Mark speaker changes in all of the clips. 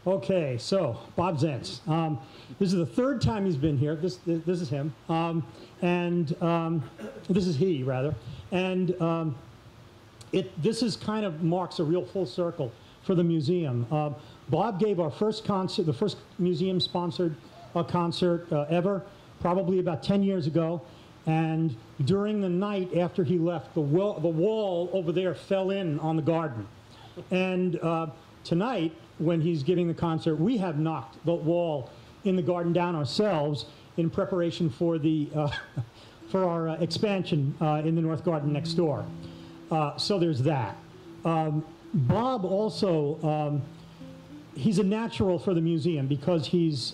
Speaker 1: Okay, so Bob Zanz. This is the third time he's been here. This is him, this is he rather, and this is kind of marks a real full circle for the museum. Bob gave our first concert, the first museum-sponsored concert ever, probably about 10 years ago. And during the night after he left, the wall over there fell in on the garden. And tonight, when he's giving the concert, we have knocked the wall in the garden down ourselves in preparation for the for our expansion in the North Garden next door. So there's that. Bob also, he's a natural for the museum because he's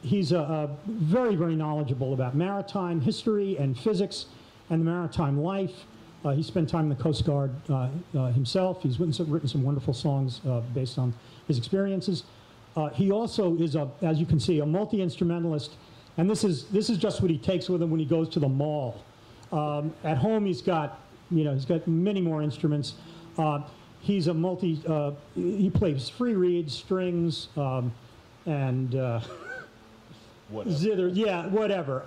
Speaker 1: very, very knowledgeable about maritime history and physics and the maritime life. He spent time in the Coast Guard himself. He's written some wonderful songs based on his experiences. He also is, as you can see, a multi-instrumentalist, and this is just what he takes with him when he goes to the mall. At home, he's got many more instruments. He's a he plays free reeds, strings, and zither, yeah, whatever.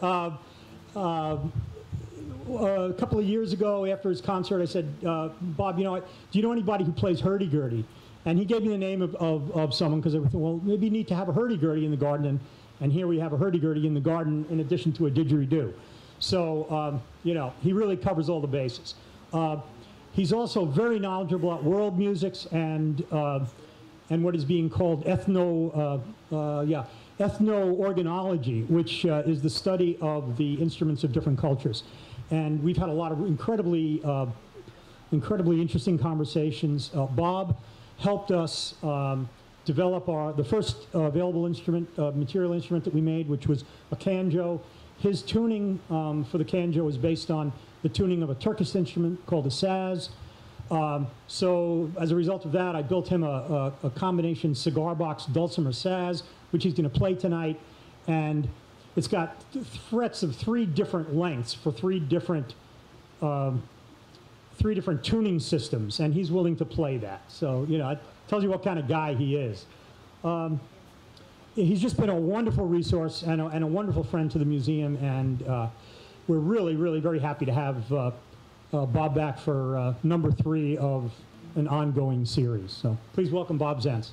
Speaker 1: A couple of years ago, after his concert, I said, Bob, do you know anybody who plays hurdy-gurdy? And he gave me the name of someone, because I thought, well, maybe you need to have a hurdy-gurdy in the garden, and here we have a hurdy-gurdy in the garden in addition to a didgeridoo. So, he really covers all the bases. He's also very knowledgeable about world musics and what is being called ethno-organology, which is the study of the instruments of different cultures. And we've had a lot of incredibly interesting conversations. Bob helped us develop the first available material instrument that we made, which was a canjo. His tuning for the canjo is based on the tuning of a Turkish instrument called a saz. So as a result of that, I built him a combination cigar box dulcimer saz, which he's going to play tonight. And it's got frets of 3 different lengths for 3 different tuning systems, and he's willing to play that. So, it tells you what kind of guy he is. He's just been a wonderful resource and a wonderful friend to the museum, and we're really, really very happy to have Bob back for number 3 of an ongoing series. So please welcome Bob Zanz.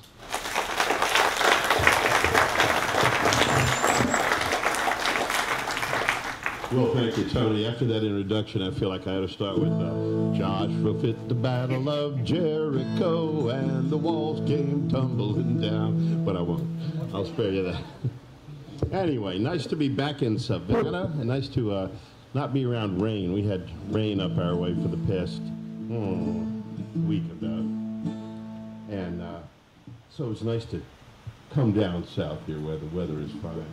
Speaker 2: Well, thank you, Tony. After that introduction, I feel like I ought to start with Joshua fit the battle of Jericho, and the walls came tumbling down. But I won't. I'll spare you that. Anyway, nice to be back in Savannah, and nice to not be around rain. We had rain up our way for the past week about. And so it's nice to come down south here where the weather is fine.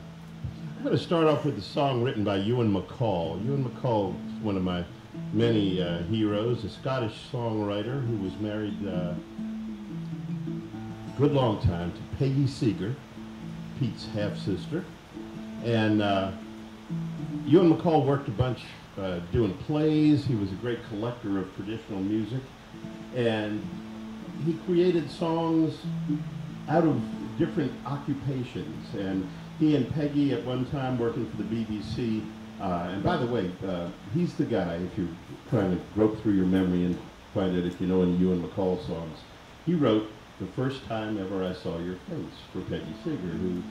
Speaker 2: I'm going to start off with a song written by Ewan MacColl. Ewan MacColl is one of my many heroes, a Scottish songwriter who was married a good long time to Peggy Seeger, Pete's half-sister. And Ewan MacColl worked a bunch doing plays. He was a great collector of traditional music. And he created songs out of different occupations. And he and Peggy at one time working for the BBC, and by the way, he's the guy, if you're trying to grope through your memory and find out if you know any Ewan MacColl songs, he wrote The First Time Ever I Saw Your Face for Peggy Seeger, who,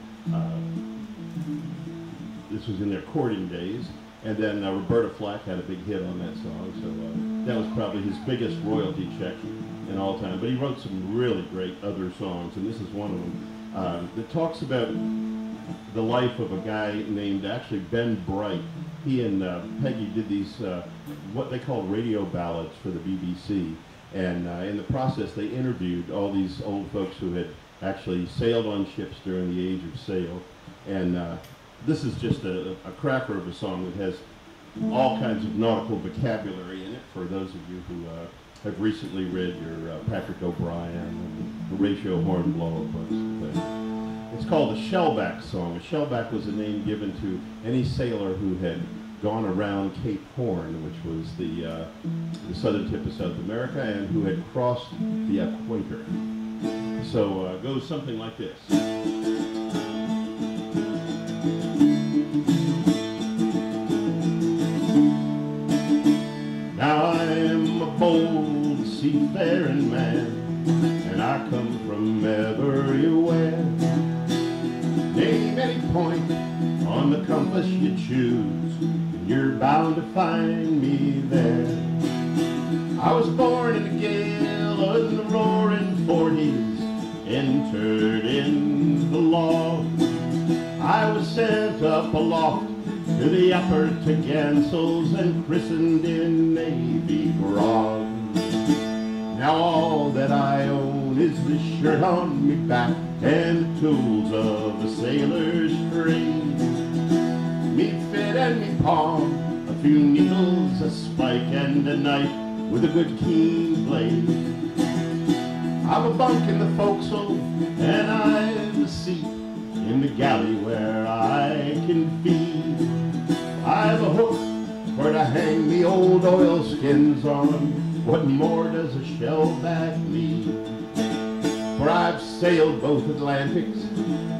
Speaker 2: this was in their courting days, and then Roberta Flack had a big hit on that song, so that was probably his biggest royalty check in all time. But he wrote some really great other songs, and this is one of them that talks about the life of a guy named actually Ben Bright. He and Peggy did these what they call radio ballads for the BBC, and in the process they interviewed all these old folks who had actually sailed on ships during the age of sail. And this is just a cracker of a song that has all kinds of nautical vocabulary in it for those of you who have recently read your Patrick O'Brien and Horatio Hornblower books. It's called a shellback song. A shellback was a name given to any sailor who had gone around Cape Horn, which was the southern tip of South America, and who had crossed the equator. So it goes something like this. Now I am a bold seafaring man, and I come from everywhere. Name any point on the compass you choose, and you're bound to find me there. I was born in a gale in the roaring 40s, entered in the law. I was sent up aloft to the upper togansels and christened in Navy grog. Now all that I own is the shirt on me back and the tools of a sailor's trade. Me fit and me palm, a few needles, a spike and a knife with a good keen blade. I've a bunk in the forecastle and I've a seat in the galley where I can feed. I've a hook for to hang the old oilskins on. What more does a shellback need? For I've sailed both Atlantics,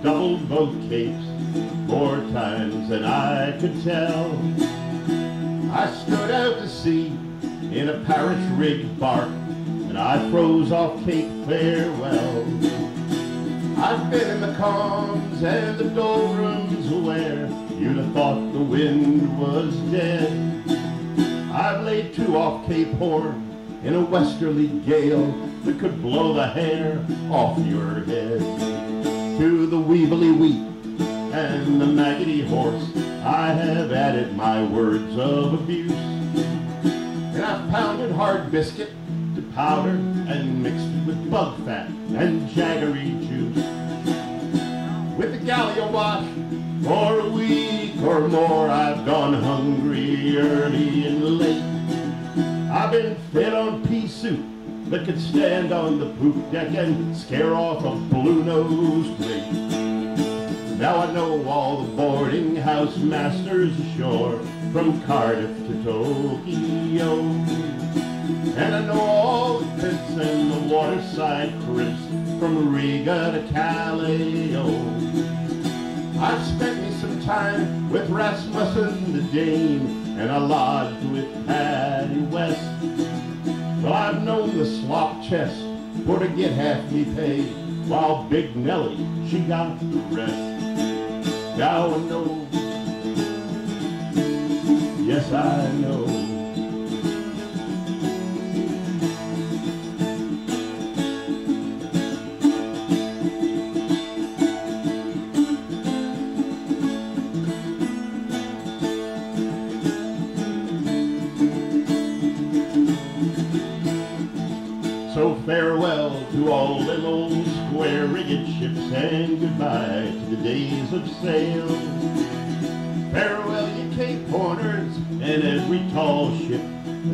Speaker 2: doubled both capes, more times than I could tell. I stood out to sea in a Parrish-rigged bark, and I froze off Cape Farewell. I've been in the calms and the doldrums where you'd have thought the wind was dead. I've laid to off Cape Horn in a westerly gale that could blow the hair off your head. To the weebly wheat and the maggoty horse I have added my words of abuse. And I've pounded hard biscuit to powder and mixed it with bug fat and jaggery juice. With the galley awash for a week or more, I've gone hungry early and late. I've been fed on pea soup that could stand on the poop deck and scare off a blue-nosed rake. Now I know all the boarding house masters ashore from Cardiff to Tokyo. And I know all the pits and the waterside cribs from Riga to Callao. I've spent me some time with Rasmussen the Dane, and I lodged with Paddy West. Well, I've known the slop chest for to get half me pay, while Big Nellie, she got the rest. Now I know, yes I know. So farewell to all them old square-rigged ships, and goodbye to the days of sail. Farewell, ye Cape Horners, and every tall ship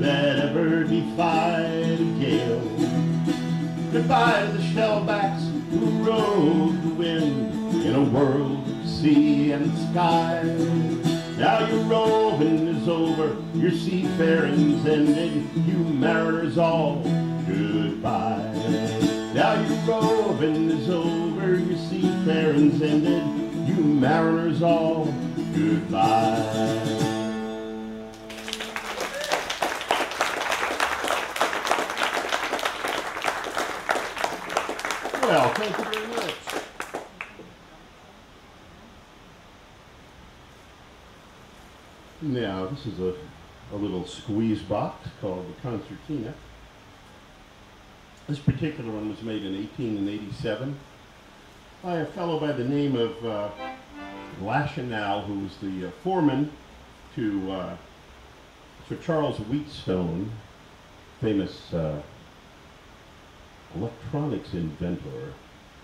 Speaker 2: that ever defied a gale. Goodbye to the shellbacks who rode the wind in a world of sea and sky. Now your roving is over, your seafaring's ended, you mariners all, goodbye. Now your roving is over, your seafaring's ended, you mariners all, goodbye. Well, thank you very much. Now, this is a little squeeze box called the Concertina. This particular one was made in 1887 by a fellow by the name of Lachenal, who was the foreman to Sir Charles Wheatstone, famous electronics inventor,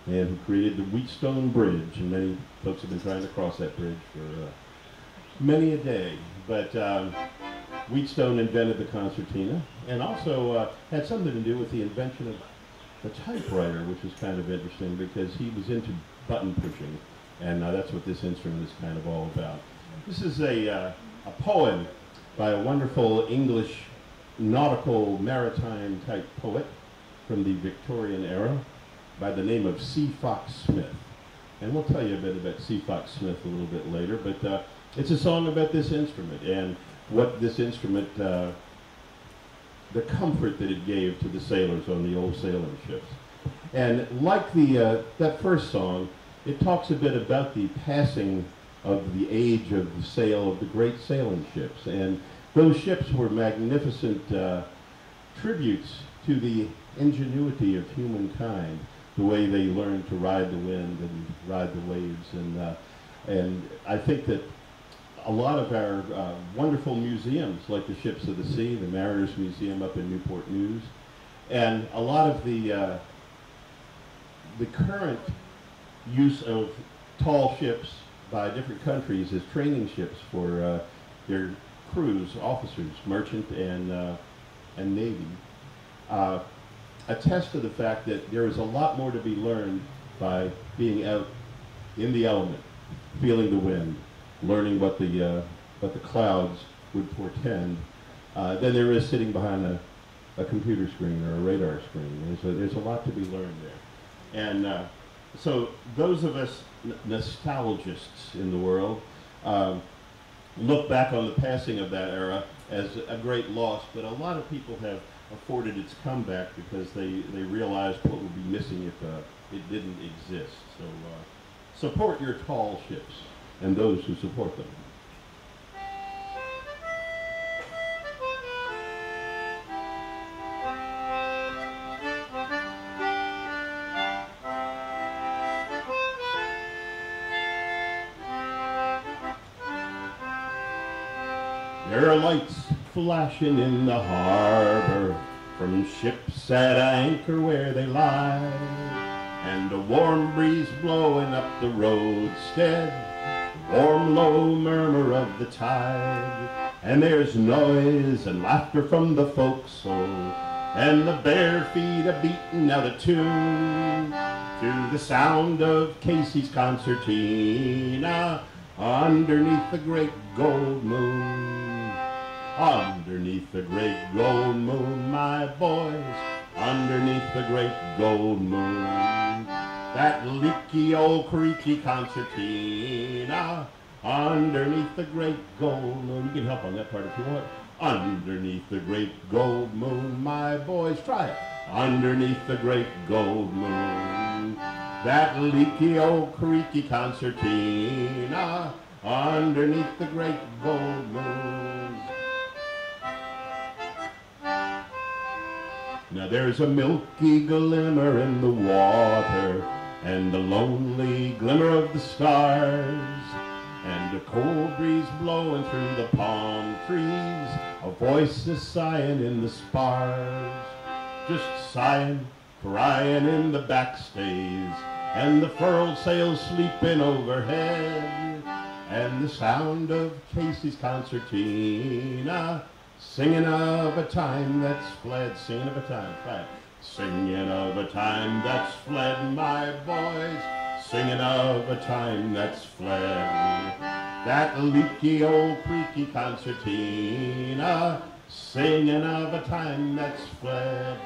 Speaker 2: and who created the Wheatstone Bridge. And many folks have been trying to cross that bridge for many a day. But Wheatstone invented the concertina, and also had something to do with the invention of the typewriter, which is kind of interesting because he was into button pushing, and that's what this instrument is kind of all about. This is a poem by a wonderful English nautical maritime type poet from the Victorian era, by the name of C. Fox Smith. And we'll tell you a bit about C. Fox Smith a little bit later, but it's a song about this instrument and what this instrument, the comfort that it gave to the sailors on the old sailing ships. And like that first song, it talks a bit about the passing of the age of the sail of the great sailing ships. And those ships were magnificent tributes to the ingenuity of humankind, the way they learned to ride the wind and ride the waves. And I think that a lot of our wonderful museums, like the Ships of the Sea, the Mariners Museum up in Newport News, and a lot of the current use of tall ships by different countries as training ships for their crews, officers, merchant and Navy, attest to the fact that there is a lot more to be learned by being out in the element, feeling the wind, learning what the clouds would portend, than there is sitting behind a computer screen or a radar screen. There's a lot to be learned there. And so those of us nostalgists in the world look back on the passing of that era as a great loss, but a lot of people have afforded its comeback because they realized what would be missing if it didn't exist. So support your tall ships and those who support them. There are lights flashing in the harbor from ships at anchor where they lie, and a warm breeze blowing up the roadstead, warm low murmur of the tide, and there's noise and laughter from the forecastle, and the bare feet are beating out a tune to the sound of Casey's concertina underneath the great gold moon. Underneath the great gold moon, my boys, underneath the great gold moon, that leaky old creaky concertina, underneath the great gold moon. You can help on that part if you want. Underneath the great gold moon, my boys, try it. Underneath the great gold moon, that leaky old creaky concertina, underneath the great gold moon. Now there's a milky glimmer in the water, and the lonely glimmer of the stars, and a cold breeze blowing through the palm trees, a voice is sighing in the spars, just sighing, crying in the backstays, and the furled sails sleeping overhead, and the sound of Casey's concertina, singing of a time that's fled, singing of a time, right. Singing of a time that's fled, my boys, singing of a time that's fled. That leaky old creaky concertina, singing of a time that's fled.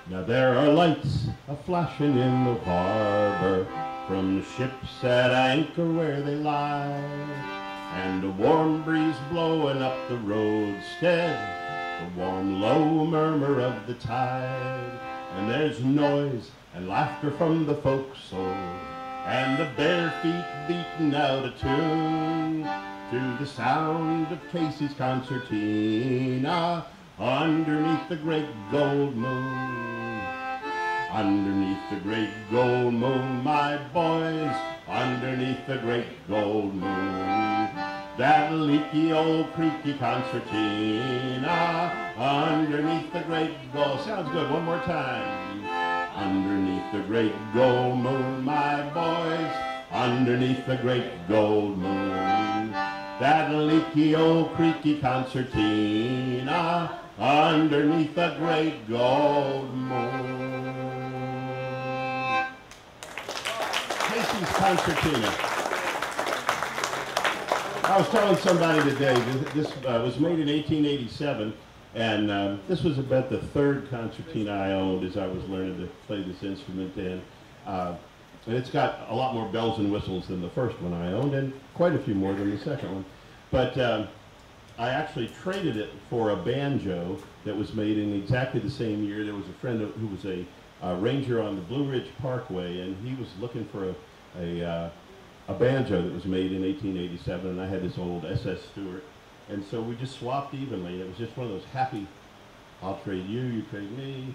Speaker 2: Now there are lights a-flashing in the harbor from ships at anchor where they lie, and a warm breeze blowing up the roadstead, the warm low murmur of the tide, and there's noise and laughter from the forecastle, and the bare feet beating out a tune to the sound of Casey's concertina underneath the great gold moon. Underneath the great gold moon, my boys, underneath the great gold moon, that leaky old creaky concertina, underneath the great gold. Sounds good. One more time. Underneath the great gold moon, my boys, underneath the great gold moon. That leaky old creaky concertina, underneath the great gold moon. Casey's Concertina. I was telling somebody today, this was made in 1887, and this was about the third concertina I owned as I was learning to play this instrument. And it's got a lot more bells and whistles than the first one I owned, and quite a few more than the second one. But I actually traded it for a banjo that was made in exactly the same year. There was a friend who was a ranger on the Blue Ridge Parkway, and he was looking for a banjo that was made in 1887, and I had this old SS Stewart. And so we just swapped evenly. It was just one of those happy, I'll trade you, you trade me,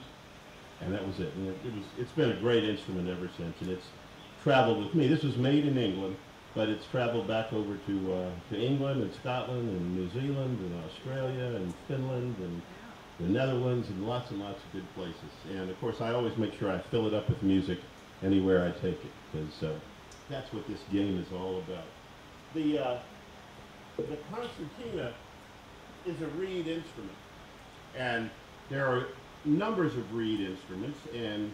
Speaker 2: and that was it. And it's been a great instrument ever since, and it's traveled with me. This was made in England, but it's traveled back over to England and Scotland and New Zealand and Australia and Finland and the Netherlands and lots of good places. And of course, I always make sure I fill it up with music anywhere I take it, because that's what this game is all about. The concertina is a reed instrument, and there are numbers of reed instruments, and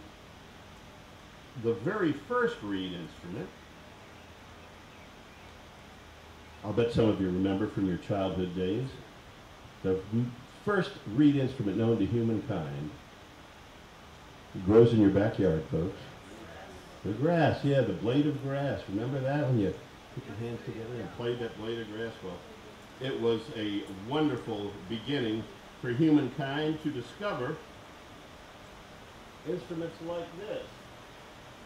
Speaker 2: the very first reed instrument, I'll bet some of you remember from your childhood days, the first reed instrument known to humankind grows in your backyard, folks. The grass, yeah, the blade of grass. Remember that when you put your hands together and played that blade of grass? Well, it was a wonderful beginning for humankind to discover instruments like this.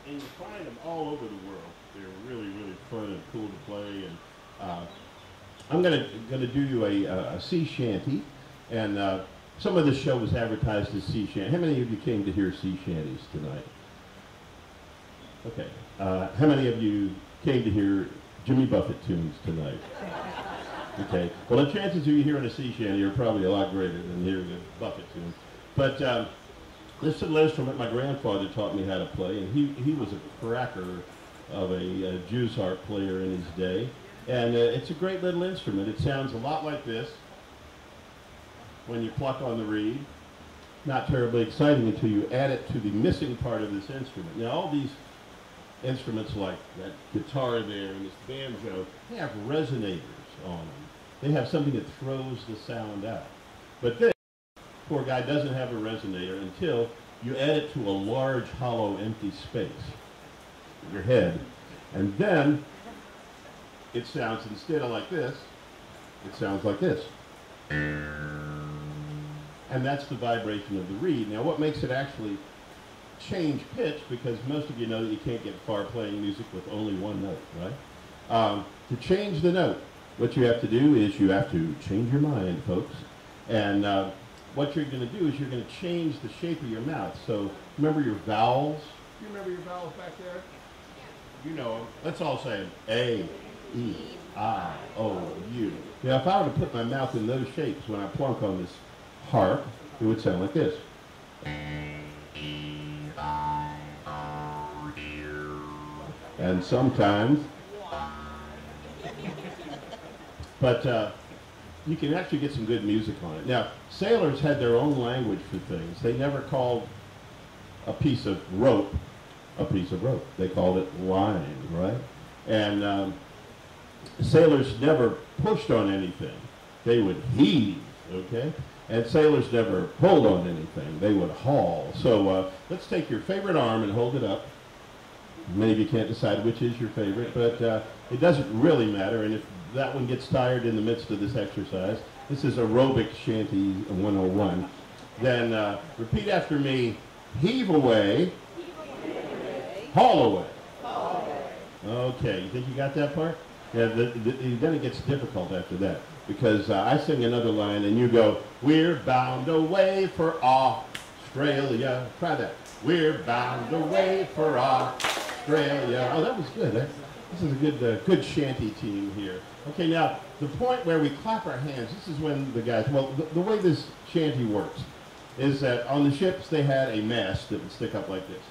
Speaker 2: And you find them all over the world. They're really fun and cool to play. And I'm gonna do you a sea shanty. And some of this show was advertised as sea shanty. How many of you came to hear sea shanties tonight? Okay. How many of you came to hear Jimmy Buffett tunes tonight? Okay. Well, the chances of you hearing a sea shanty are probably a lot greater than hearing a Buffett tune. But this little instrument my grandfather taught me how to play, and he was a cracker of a Jew's harp player in his day. And it's a great little instrument. It sounds a lot like this when you pluck on the reed. Not terribly exciting until you add it to the missing part of this instrument. Now, all these instruments like that guitar there and this banjo, they have resonators on them. They have something that throws the sound out. But this poor guy doesn't have a resonator until you add it to a large, hollow, empty space, your head. And then it sounds, instead of like this, it sounds like this. And that's the vibration of the reed. Now, what makes it actually change pitch, because most of you know that you can't get far playing music with only one note, right? To change the note, what you have to do is you have to change your mind, folks. And what you're going to do is you're going to change the shape of your mouth. So remember your vowels? Do you remember your vowels back there? You know them. Let's all say them. A, E, I, O, U. Now, if I were to put my mouth in those shapes when I plunk on this harp, it would sound like this. And sometimes, but you can actually get some good music on it. Now, sailors had their own language for things. They never called a piece of rope a piece of rope. They called it line, right? And sailors never pushed on anything. They would heave, okay? And sailors never pulled on anything. They would haul. So let's take your favorite arm and hold it up. Many of you can't decide which is your favorite, but it doesn't really matter. And if that one gets tired in the midst of this exercise, this is aerobic shanty 101. Then repeat after me: heave away, haul away. Okay, you think you got that part? Yeah, then it gets difficult after that, because I sing another line and you go, we're bound away for Australia. Try that. We're bound away for Australia. Oh, that was good. This is a good shanty team here. Okay, now, the point where we clap our hands, this is when the guys, well, the way this shanty works is that on the ships they had a mast that would stick up like this.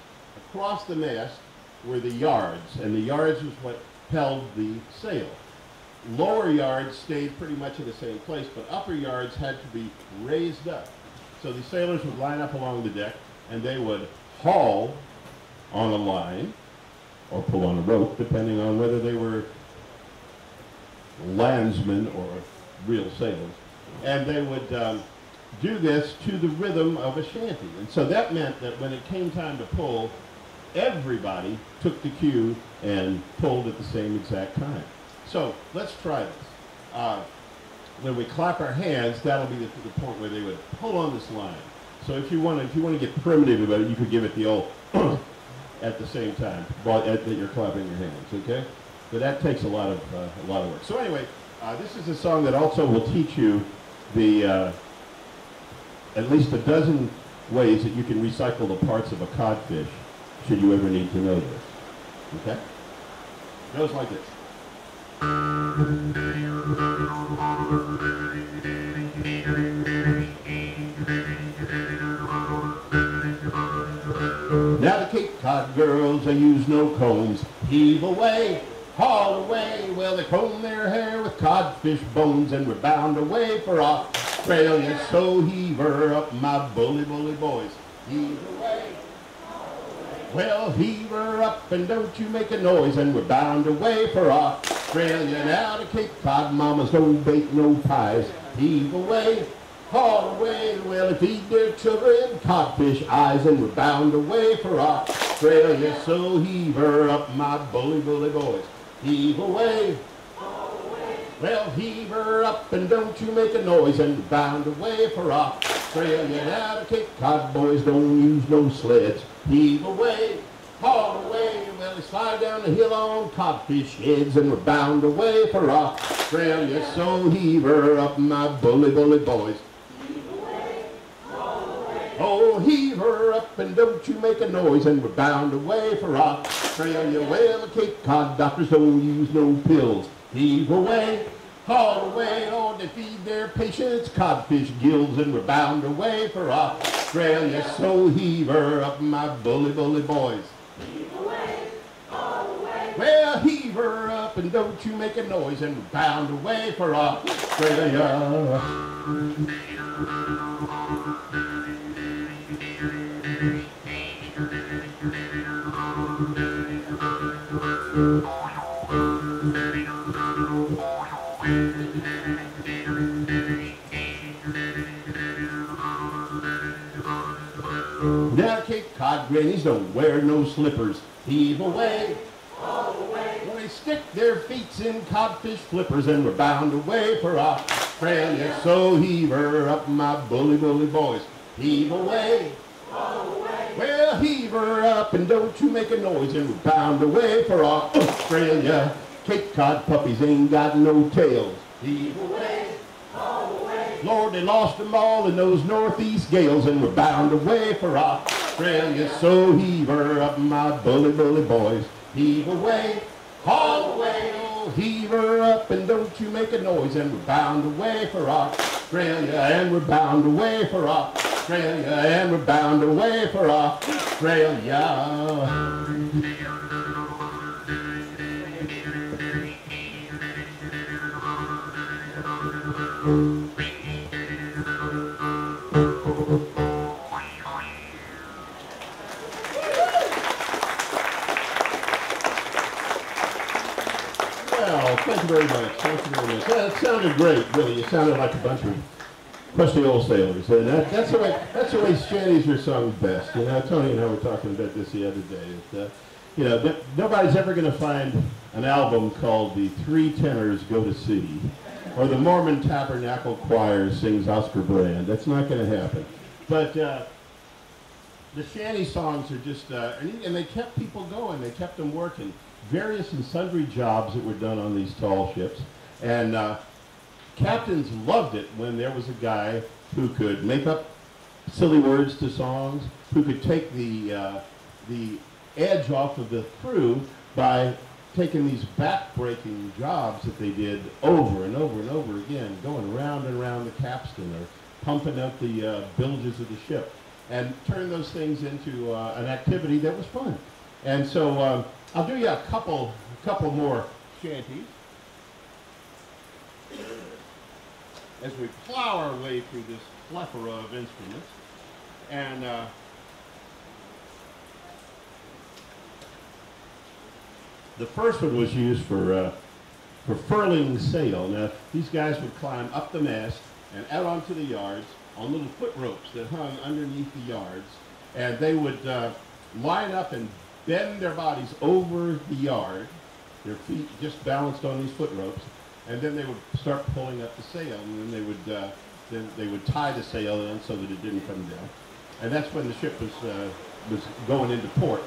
Speaker 2: across the mast were the yards, and the yards was what held the sail. Lower yards stayed pretty much in the same place, but upper yards had to be raised up. So the sailors would line up along the deck, and they would haul on a line, or pull on a rope, depending on whether they were landsmen or real sailors. And they would do this to the rhythm of a shanty. And so that meant that when it came time to pull, everybody took the cue and pulled at the same exact time. So let's try this. When we clap our hands, that'll be the point where they would pull on this line. So if you want to get primitive about it, you could give it the old at the same time that you're clapping your hands. Okay, but that takes a lot of work. So anyway, this is a song that also will teach you the at least a dozen ways that you can recycle the parts of a codfish, should you ever need to know this. Okay, it goes like this. Now the Cape Cod girls, they use no combs. Heave away, haul away. Well, they comb their hair with codfish bones, and we're bound away for Australia. So heave her up, my bully, bully boys. Heave away. Well, heave her up and don't you make a noise, and we're bound away for Australia. Now the Cape Cod mamas don't bake no pies. Heave away, haul away. Well, they feed their children codfish eyes, and we're bound away for Australia. So heave her up, my bully, bully boys. Heave away, haul away. Well, heave her up and don't you make a noise, and we're bound away for Australia. Now the Cape Cod boys don't use no sleds. Heave away, haul away. Well, they slide down the hill on codfish heads, and we're bound away for Australia. So heave her up, my bully, bully boys. Heave away, haul away. Oh, heave her up and don't you make a noise, and we're bound away for Australia. Well, the Cape Cod doctors don't use no pills. Heave away, haul away. Oh, they feed their patients codfish gills, and we're bound away for Australia. So heave her up, my bully, bully boys. Heave away, haul away. Well, heave her up and don't you make a noise, and we're bound away for Australia. Now Cape Cod grannies don't wear no slippers. Heave away, haul away. Well, they stick their feet in codfish flippers, and we're bound away for Australia. So heave her up, my bully, bully boys. Heave away, haul away. Well, heave her up and don't you make a noise, and we're bound away for Australia. Cape Cod puppies ain't got no tails. Heave away, haul away. Lord, they lost them all in those northeast gales, and we're bound away for Australia. So heave her up, my bully, bully boys. Heave away, haul away. Oh, heave her up and don't you make a noise, and we're bound away for Australia. And we're bound away for Australia. And we're bound away for Australia. Well, thank you very much. Thank you very much. That sounded great, really. You sounded like a bunch of crusty old sailors, and that's the way shanties are sung best. You know, Tony and I were talking about this the other day. You know, nobody's ever going to find an album called "The Three Tenors Go to Sea," or "The Mormon Tabernacle Choir Sings Oscar Brand." That's not going to happen. But the shanty songs are just, and they kept people going. They kept them working. Various and sundry jobs that were done on these tall ships, and captains loved it when there was a guy who could make up silly words to songs, who could take the edge off of the crew by taking these back-breaking jobs that they did over and over and over again, going around and around the capstan or pumping out the bilges of the ship. and turn those things into an activity that was fun. And so I'll do you a couple more shanties as we plow our way through this plethora of instruments. And the first one was used for furling sail. Now, these guys would climb up the mast and out onto the yards on little foot ropes that hung underneath the yards, and they would line up and bend their bodies over the yard, their feet just balanced on these foot ropes, and then they would start pulling up the sail, and then they would tie the sail in so that it didn't come down. And that's when the ship was going into port.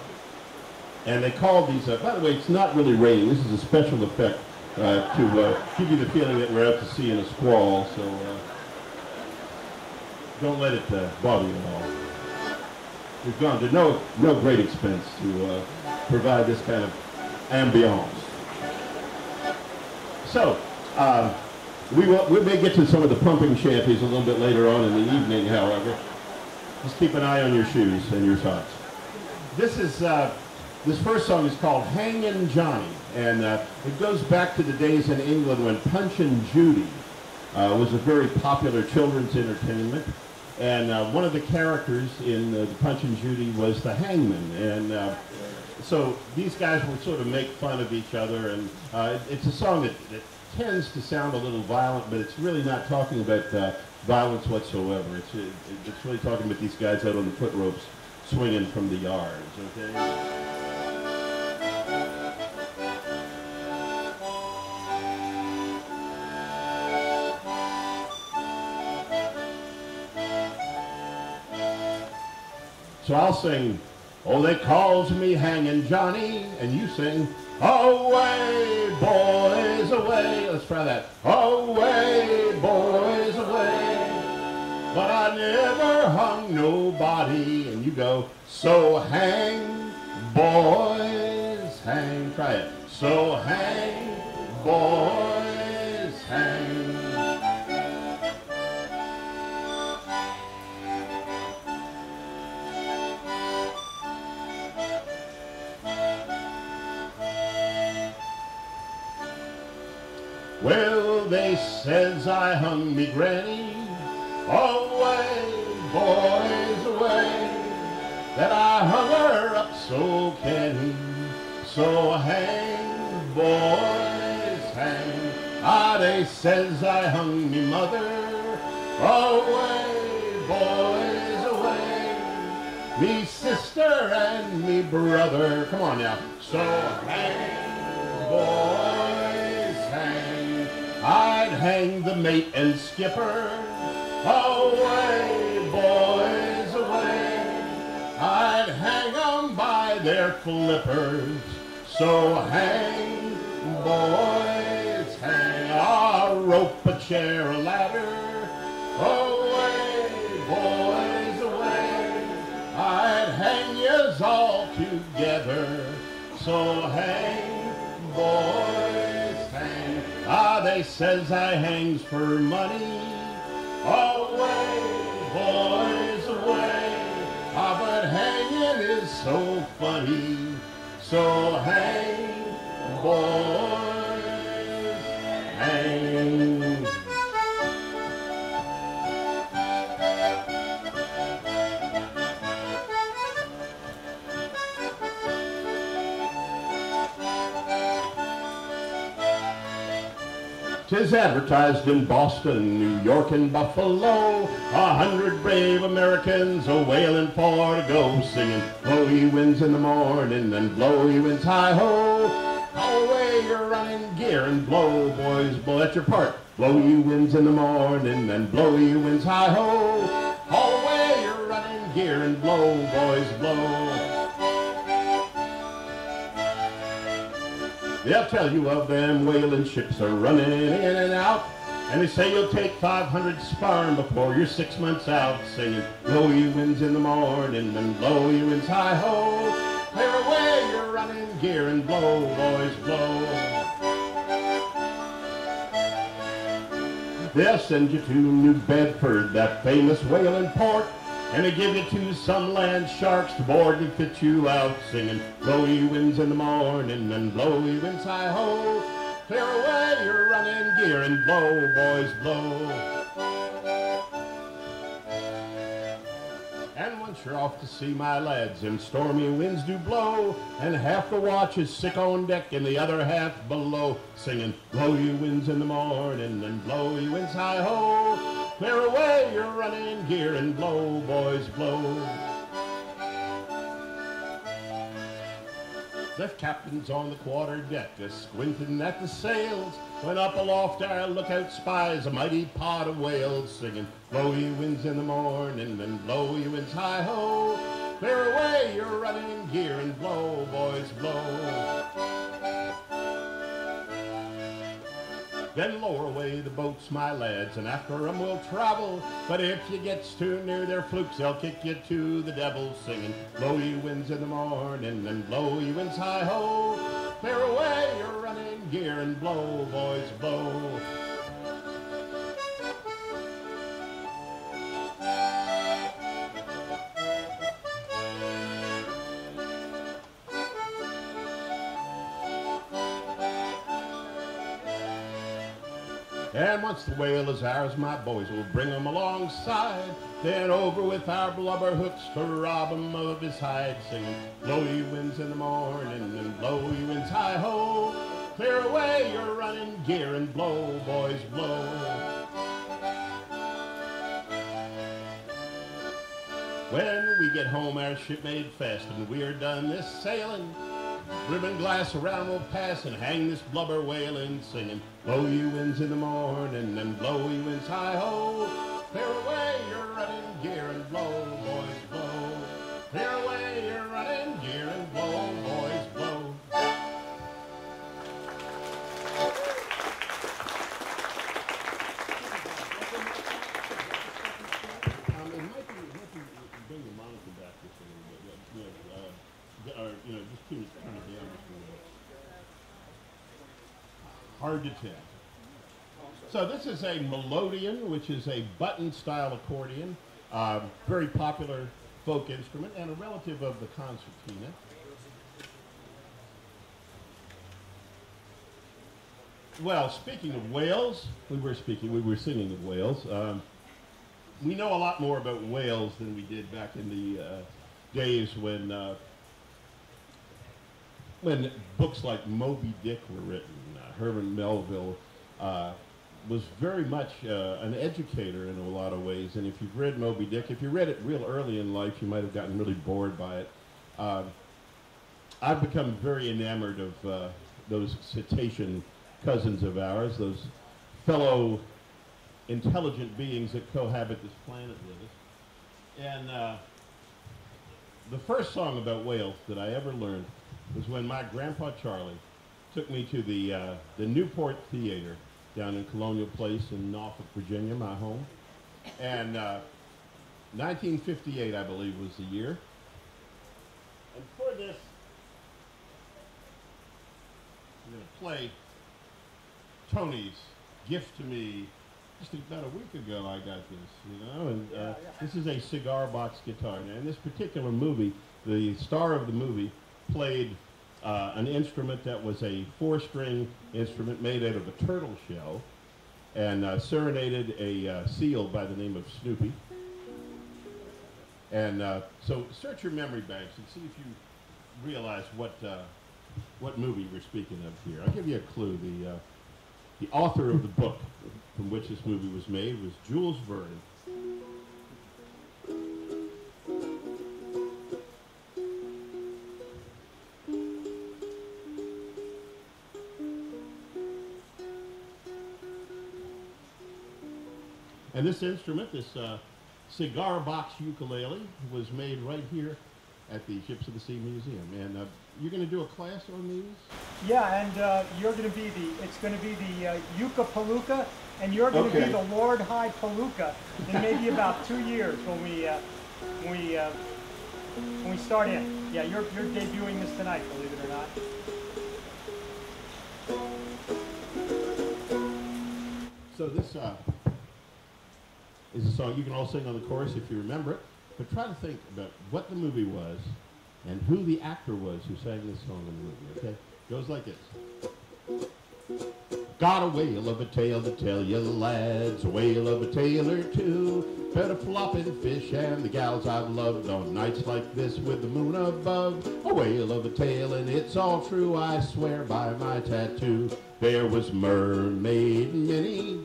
Speaker 2: And they called these, by the way, it's not really raining. This is a special effect to give you the feeling that we're out to sea in a squall, so don't let it bother you at all. We've gone to no great expense to provide this kind of ambiance. So, we may get to some of the pumping shanties a little bit later on in the evening, however. Just keep an eye on your shoes and your socks. This first song is called Hangin' Johnny, and it goes back to the days in England when Punch and Judy was a very popular children's entertainment. And one of the characters in the Punch and Judy was the hangman. And so these guys would sort of make fun of each other. And it's a song that tends to sound a little violent, but it's really not talking about violence whatsoever. It's really talking about these guys out on the foot ropes swinging from the yards, okay? So I'll sing, oh, they calls me Hangin' Johnny, and you sing, away, boys, away. Let's try that. Away, boys, away. But I never hung nobody. And you go, so hang, boys, hang. Try it. So hang, boys, hang. Well, they says I hung me granny, away, boys, away, that I hung her up so canny, so hang, boys, hang. Ah, they says I hung me mother, away, boys, away, me sister and me brother, come on now, so hang, boys, hang. I'd hang the mate and skipper, away, boys, away. I'd hang 'em by their flippers, so hang, boys, hang. A rope, a chair, a ladder, away, boys, away. I'd hang yous all together, so hang, boys, hang. Ah, they says I hangs for money, away, boys, away. Ah, but hanging is so funny, so hang, boys, hang. Tis advertised in Boston, New York, and Buffalo, 100 brave Americans a whaling for to go, singing, blow ye winds in the morning and blow ye winds high-ho. Haul away your running gear and blow, boys, blow at your part. Blow ye winds in the morning and blow ye winds high-ho. Haul away your running gear and blow, boys, blow. They'll tell you of them whaling ships are running in and out, and they say you'll take 500 sparring before you're 6 months out, singing, blow ye winds in the morning and blow ye winds high-ho. Clear away your running gear and blow, boys, blow. They'll send you to New Bedford, that famous whaling port, And they give you to some land sharks to board and fit you out, singing blowy winds in the morning and blowy winds hi-ho. Clear away your running gear and blow, boys, blow. And once you're off to sea, my lads, and stormy winds do blow, and half the watch is sick on deck and the other half below, singing blowy winds in the morning and blowy winds hi-ho. Clear away your running gear and blow, boys, blow. The captain's on the quarter deck, squinting at the sails, when up aloft our lookout spies a mighty pod of whales, singing blowy winds in the morning and blowy winds hi-ho. Clear away your running gear and blow, boys, blow. Then lower away the boats, my lads, and after 'em we'll travel. But if you gets too near their flukes, they'll kick you to the devil, singing blowy winds in the morning and blowy winds hi-ho. Clear away your running gear and blow, boys, blow. And once the whale is ours, my boys, will bring 'em alongside, then over with our blubber hooks to rob 'em of his hide, singing blowy winds in the morning and blowy winds hi-ho. Clear away your running gear and blow, boys, blow. When we get home, our ship made fast, and we are done this sailing, ribbon glass around we'll pass and hang this blubber whaling, singing blowy winds in the morning and blowy winds hi-ho. Clear away your running gear and blow, boys, blow. Clear away your running gear and blow, boys, blow. It might be bring the monitor back just a little bit, or just turn it down just a little bit. Hard to tell. So this is a melodeon, which is a button-style accordion, very popular folk instrument and a relative of the concertina. Well, speaking of whales, we were singing of whales. We know a lot more about whales than we did back in the days when books like Moby Dick were written. Herman Melville was very much an educator in a lot of ways, and if you've read Moby Dick, if you read it real early in life, you might have gotten really bored by it. I've become very enamored of those cetacean cousins of ours, those fellow intelligent beings that cohabit this planet with us. And the first song about whales that I ever learned was when my grandpa Charlie took me to the Newport Theater down in Colonial Place in Norfolk, Virginia, my home. And 1958, I believe, was the year. And for this, I'm going to play Tony's gift to me. Just about a week ago I got this, and this is a cigar box guitar. Now, in this particular movie, the star of the movie played an instrument that was a 4-string instrument made out of a turtle shell, and serenaded a seal by the name of Snoopy. And so search your memory banks and see if you realize what movie we're speaking of here. I'll give you a clue. The author of the book from which this movie was made was Jules Verne. And this instrument, this cigar box ukulele, was made right here at the Ships of the Sea Museum. And you're going to do a class on these?
Speaker 1: Yeah, and it's going to be the Yucca-Palooka, and you're going to be the Lord High Palooka in maybe about 2 years when we start in. Yeah, you're debuting this tonight, believe it or not. So this is a song you can all sing on the chorus if you remember it.
Speaker 2: but try to think about what the movie was and who the actor was who sang this song in the movie, okay? Goes like this. Got a whale of a tale to tell you lads, a whale of a tale or two, fed a flopping fish and the gals I've loved on nights like this with the moon above. A whale of a tale and it's all true, I swear by my tattoo. There was Mermaid Minnie,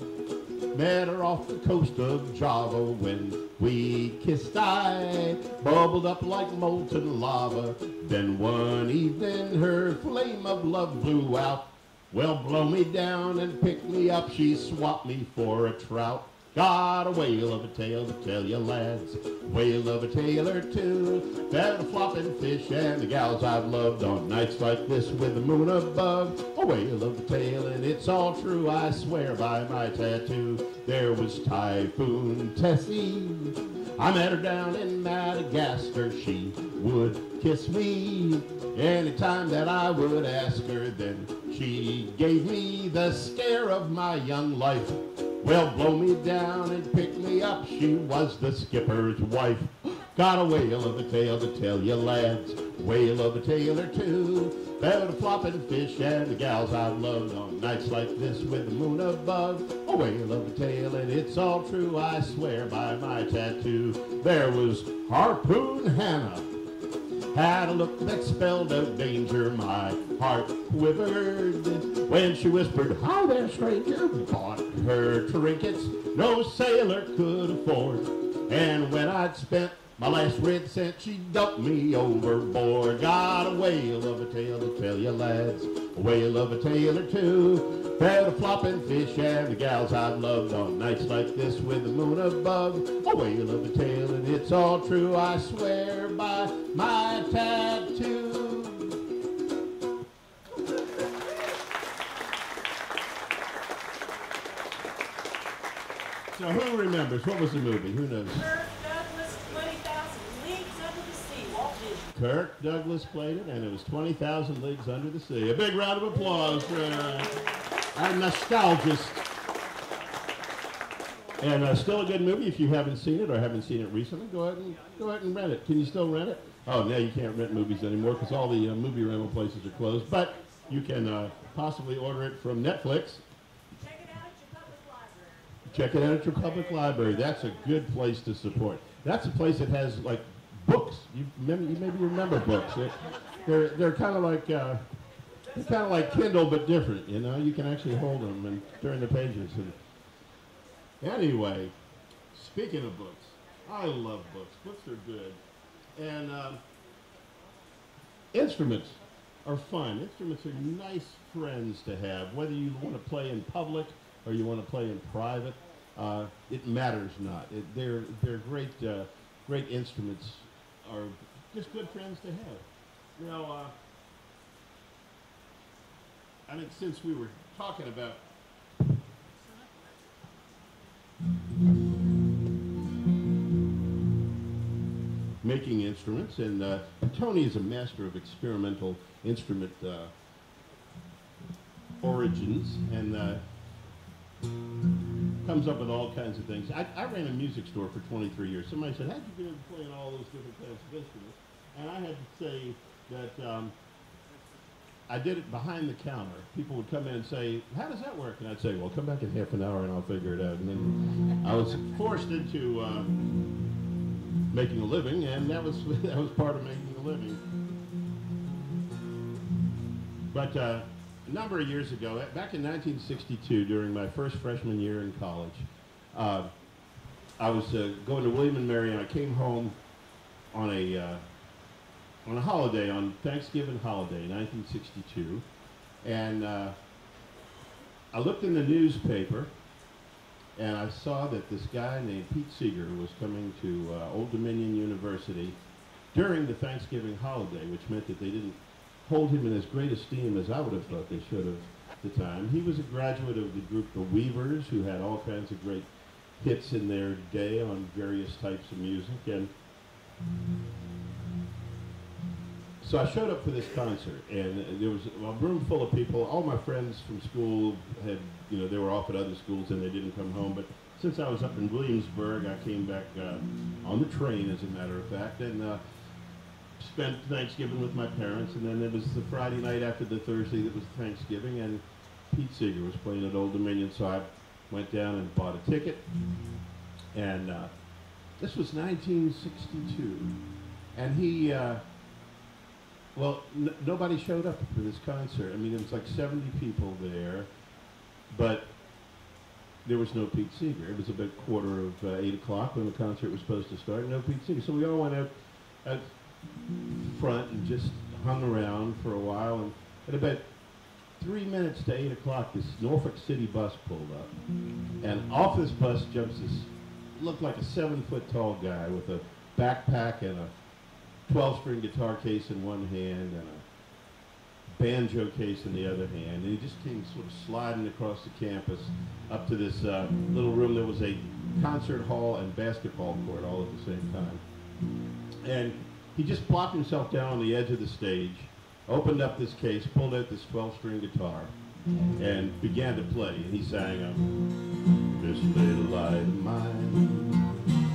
Speaker 2: met her off the coast of Java. When we kissed I bubbled up like molten lava. Then one evening her flame of love blew out. Well, blow me down and pick me up, she swapped me for a trout. Got a whale of a tale to tell you lads, whale of a tale or two, fed a flopping fish and the gals I've loved on nights like this with the moon above. A whale of a tale and it's all true, I swear by my tattoo. There was Typhoon Tessie, I met her down in Madagascar. She would kiss me anytime that I would ask her. Then she gave me the scare of my young life. Well, blow me down and pick me up, she was the skipper's wife. Got a whale of a tale to tell you lads, whale of a tale or two, fed a flopping fish and the gals I've loved on nights like this with the moon above. A whale of a tale and it's all true, I swear by my tattoo. There was Harpoon Hannah, had a look that spelled out danger. My heart quivered when she whispered, "Hi there, stranger." Bought her trinkets no sailor could afford, and when I'd spent my last red cent, she dumped me overboard. Got a whale of a tale to tell you lads, a whale of a tale or two, fed a flopping fish and the gals I've loved on nights like this with the moon above. A whale of a tale and it's all true, I swear by my tattoo. So who remembers? What was the movie? Who knows?
Speaker 3: Kirk Douglas, 20,000 Leagues Under the Sea, Walt Disney.
Speaker 2: Kirk Douglas played it, and it was 20,000 Leagues Under the Sea. A big round of applause for our nostalgist. And still a good movie. If you haven't seen it or haven't seen it recently, go ahead and rent it. Can you still rent it? Oh, now you can't rent movies anymore because all the movie rental places are closed. But you can possibly order it from Netflix. Check it out at your public library. That's a good place to support. That's a place that has like books. You maybe remember books. They're kind of like Kindle but different. You know, you can actually hold them and turn the pages. And anyway, speaking of books, I love books. Books are good, and instruments are fun. Instruments are nice friends to have, whether you want to play in public or you want to play in private, it matters not. They're great. Great instruments are just good friends to have. You know, I think since we were talking about making instruments, and Tony is a master of experimental instrument origins, and comes up with all kinds of things. I ran a music store for 23 years. Somebody said, how'd you get into playing all those different kinds of instruments? And I had to say that I did it behind the counter. People would come in and say, how does that work? And I'd say, well, come back in half an hour and I'll figure it out. And then I was forced into making a living, and that was part of making a living. But a number of years ago, back in 1962, during my first freshman year in college, I was going to William and Mary, and I came home on a holiday, on Thanksgiving holiday, 1962, and I looked in the newspaper, and I saw that this guy named Pete Seeger was coming to Old Dominion University during the Thanksgiving holiday, which meant that they didn't hold him in as great esteem as I would have thought they should have at the time. He was a graduate of the group The Weavers, who had all kinds of great hits in their day on various types of music, and so I showed up for this concert, and there was a room full of people. All my friends from school had, they were off at other schools and they didn't come home, but since I was up in Williamsburg, I came back on the train, as a matter of fact, and spent Thanksgiving with my parents. And then it was the Friday night after the Thursday that was Thanksgiving, and Pete Seeger was playing at Old Dominion, so I went down and bought a ticket. And this was 1962, and he, well, nobody showed up for this concert. I mean, it was like 70 people there, but there was no Pete Seeger. It was about 8:15 when the concert was supposed to start, no Pete Seeger. So we all went out front and just hung around for a while, and at about 3 minutes to 8 o'clock, this Norfolk City bus pulled up, and off this bus jumps this, looked like a 7-foot-tall guy with a backpack and a 12-string guitar case in one hand and a banjo case in the other hand, and he just came sort of sliding across the campus up to this little room. There was a concert hall and basketball court all at the same time, and he just plopped himself down on the edge of the stage, opened up this case, pulled out this 12-string guitar, and began to play. And he sang, "This little light of mine,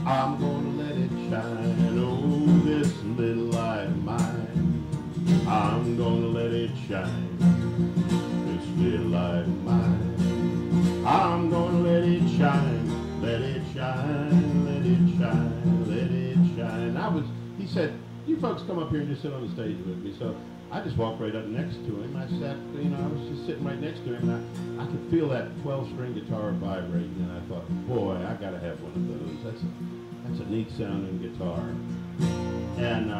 Speaker 2: I'm gonna let it shine. Oh, this little light of mine, I'm gonna let it shine. This little light of mine, I'm gonna let it shine. Let it shine, let it shine, let it shine." He said, "You folks come up here and just sit on the stage with me." So I just walked right up next to him. I sat, I was just sitting right next to him, and I could feel that 12-string guitar vibrating, and I thought, boy, I gotta have one of those. That's a neat sounding guitar. And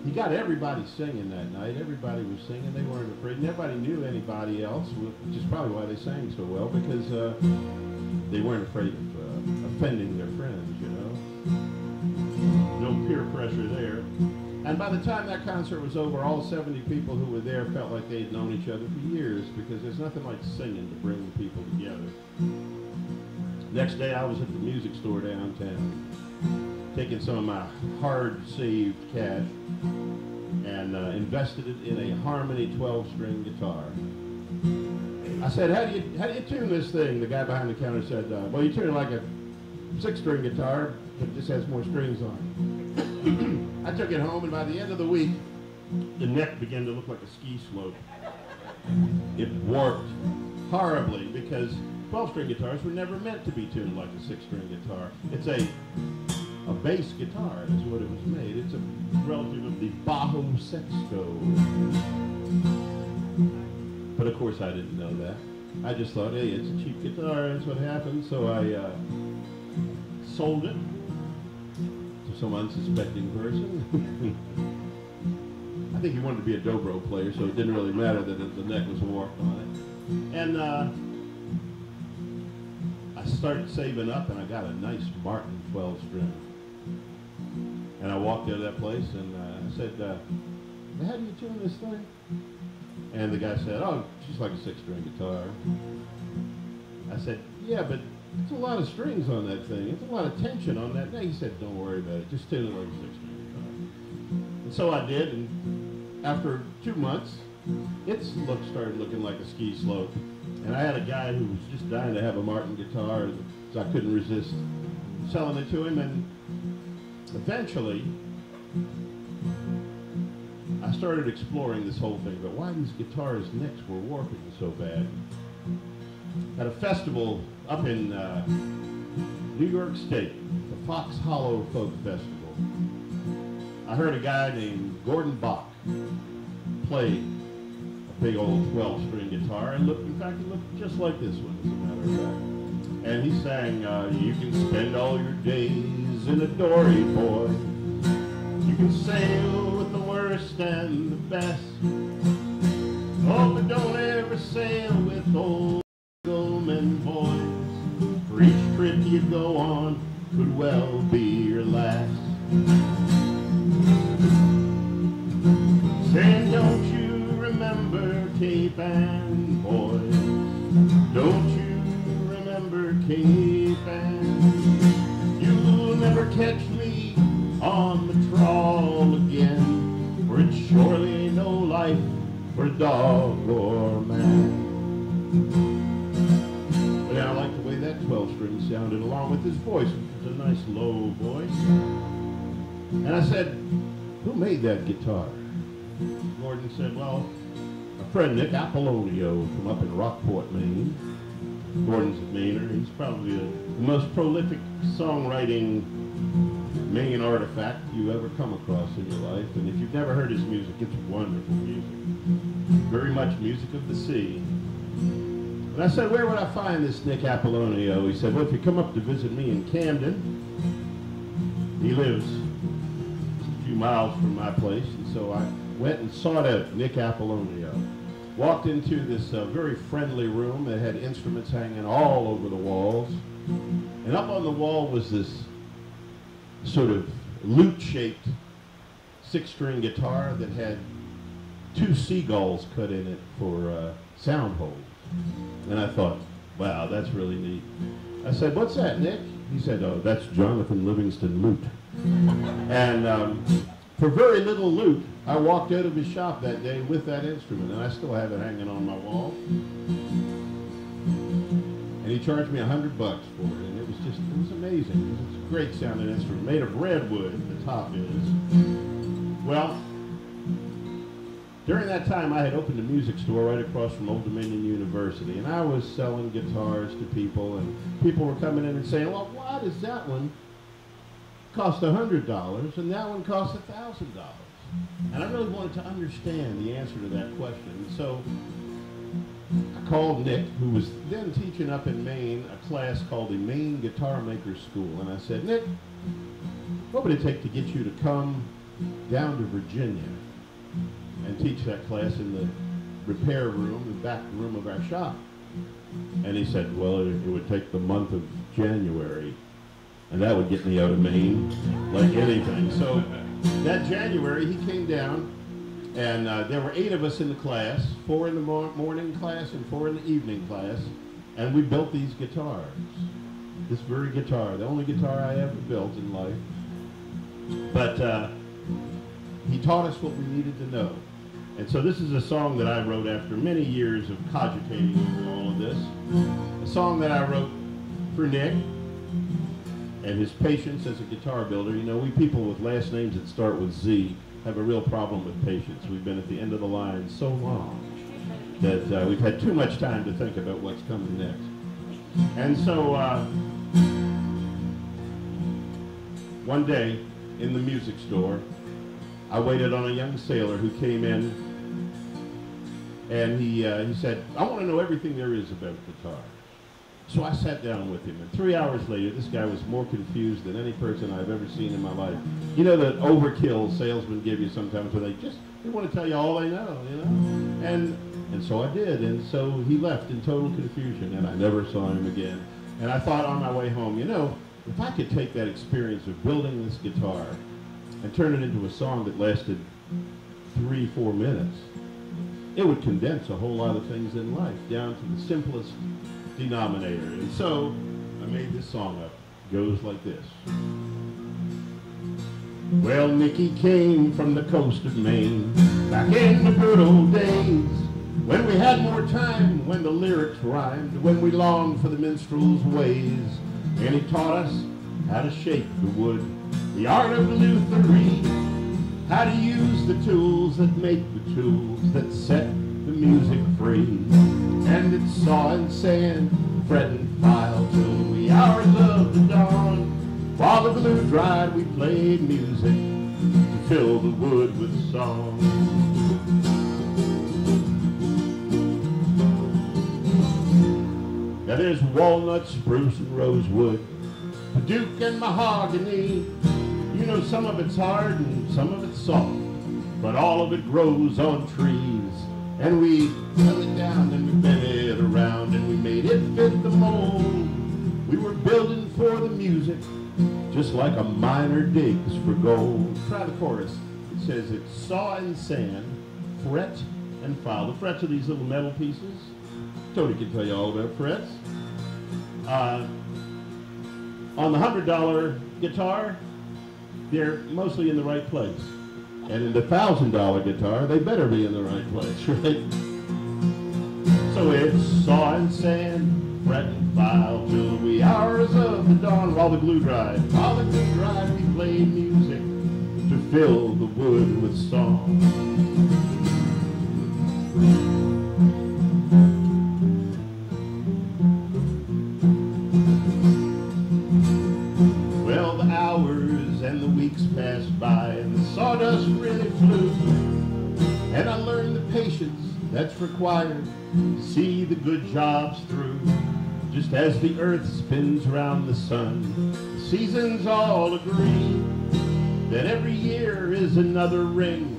Speaker 2: he got everybody singing that night. Everybody was singing. They weren't afraid. Nobody knew anybody else, which is probably why they sang so well, because they weren't afraid of offending their friends, you know. No peer pressure there. And by the time that concert was over, all 70 people who were there felt like they'd known each other for years, because there's nothing like singing to bring people together. Next day, I was at the music store downtown, taking some of my hard-saved cash and invested it in a Harmony 12-string guitar. I said, how do you tune this thing? The guy behind the counter said, well, you tune it like a 6-string guitar, but it just has more strings on it. I took it home, and by the end of the week, the neck began to look like a ski slope. It warped horribly, because 12-string guitars were never meant to be tuned like a 6-string guitar. It's a bass guitar is what it was made. It's a relative of the Bajo Sexto. But of course I didn't know that. I just thought, hey, it's a cheap guitar, that's what happened. So I sold it to some unsuspecting person. I think he wanted to be a dobro player, so it didn't really matter that the neck was warped on it. And I started saving up, and I got a nice Martin 12-string. And I walked out of that place, and I said, how do you tune this thing? And the guy said, oh, just like a 6-string guitar. I said, yeah, but it's a lot of strings on that thing. It's a lot of tension on that thing. He said, don't worry about it. Just tune it like a 6-string guitar. And so I did, and after 2 months, it started looking like a ski slope. And I had a guy who was just dying to have a Martin guitar, so I couldn't resist selling it to him. And eventually, I started exploring this whole thing about why these guitars' necks were warping so bad. At a festival up in New York State, the Fox Hollow Folk Festival, I heard a guy named Gordon Bach play a big old 12-string guitar, and in fact, he looked just like this one, as a matter of fact. And he sang, you can spend all your days in a dory, boy. You can sail with the worst and the best. Oh, but don't ever sail with old men boys. For each trip you go on could well be your last. Saying, don't you remember Cape Ann, boys? Don't you remember Cape Ann? You'll never catch me on the trawl again, for it's surely no life for dog or man. But I like the way that 12-string sounded. sounded along with his voice, which was a nice low voice. And I said, who made that guitar? Gordon said, well, a friend, Nick Apollonio, from up in Rockport, Maine. Gordon's a Mainer. He's probably the most prolific songwriting Maine artifact you ever come across in your life. And if you've never heard his music, it's wonderful music. Very much music of the sea. And I said, where would I find this Nick Apollonio? He said, well, if you come up to visit me in Camden, he lives just a few miles from my place. And so I went and sought out Nick Apollonio. Walked into this very friendly room that had instruments hanging all over the walls. And up on the wall was this sort of lute-shaped 6-string guitar that had 2 seagulls cut in it for sound holes. And I thought, wow, that's really neat. I said, what's that, Nick? He said, oh, that's Jonathan Livingston lute. And for very little loot, I walked out of his shop that day with that instrument, and I still have it hanging on my wall. And he charged me $100 for it, and it was amazing. It's a great sounding instrument, made of redwood, the top is. Well, during that time, I had opened a music store right across from Old Dominion University, and I was selling guitars to people, and people were coming in and saying, well, why does that one cost $100 and that one cost $1,000? And I really wanted to understand the answer to that question. So I called Nick, who was then teaching up in Maine, a class called the Maine Guitar Makers School, and I said, Nick, what would it take to get you to come down to Virginia and teach that class in the repair room, the back room of our shop? And he said, well, it would take the month of January, and that would get me out of Maine like anything. So that January, he came down, and there were 8 of us in the class, 4 in the morning class and 4 in the evening class, and we built these guitars. This very guitar, the only guitar I ever built in life. But he taught us what we needed to know. And so this is a song that I wrote after many years of cogitating over all of this. A song that I wrote for Nick and his patience as a guitar builder. You know, we people with last names that start with Z have a real problem with patience. We've been at the end of the line so long that we've had too much time to think about what's coming next. And so one day in the music store, I waited on a young sailor who came in, and he said, I want to know everything there is about guitar. So I sat down with him, and 3 hours later, this guy was more confused than any person I've ever seen in my life. You know that overkill salesmen give you sometimes where they want to tell you all they know, you know? And so I did, and so he left in total confusion, and I never saw him again. And I thought on my way home, you know, if I could take that experience of building this guitar and turn it into a song that lasted 3-4 minutes, it would condense a whole lot of things in life down to the simplest denominator. And so I made this song up. It goes like this. Well, Mickey came from the coast of Maine back in the good old days, when we had more time, when the lyrics rhymed, when we longed for the minstrel's ways. And he taught us how to shape the wood, the art of lutherie, how to use the tools that make the tools that set the music free. And it's saw and sand, fret and file till the wee hours of the dawn. While the glue dried, we played music to fill the wood with song. Now there's walnut, spruce, and rosewood, duke and mahogany. You know, some of it's hard and some of it's soft, but all of it grows on trees. And we cut it down and we bent it around and we made it fit the mold. We were building for the music, just like a miner digs for gold. Try the chorus. It says it's saw and sand, fret and file. The frets are these little metal pieces. Tony can tell you all about frets. On the $100 guitar, they're mostly in the right place. And in the $1,000 guitar, they better be in the right place, right? So So it's saw and sand, fret and file, till the wee hours of the dawn. While the glue dried, we played music to fill the wood with song. Well, the hours and the weeks passed by, and the sawdust really flew, and I learned the patience that's required to see the good jobs through. Just as the earth spins around the sun, the seasons all agree that every year is another ring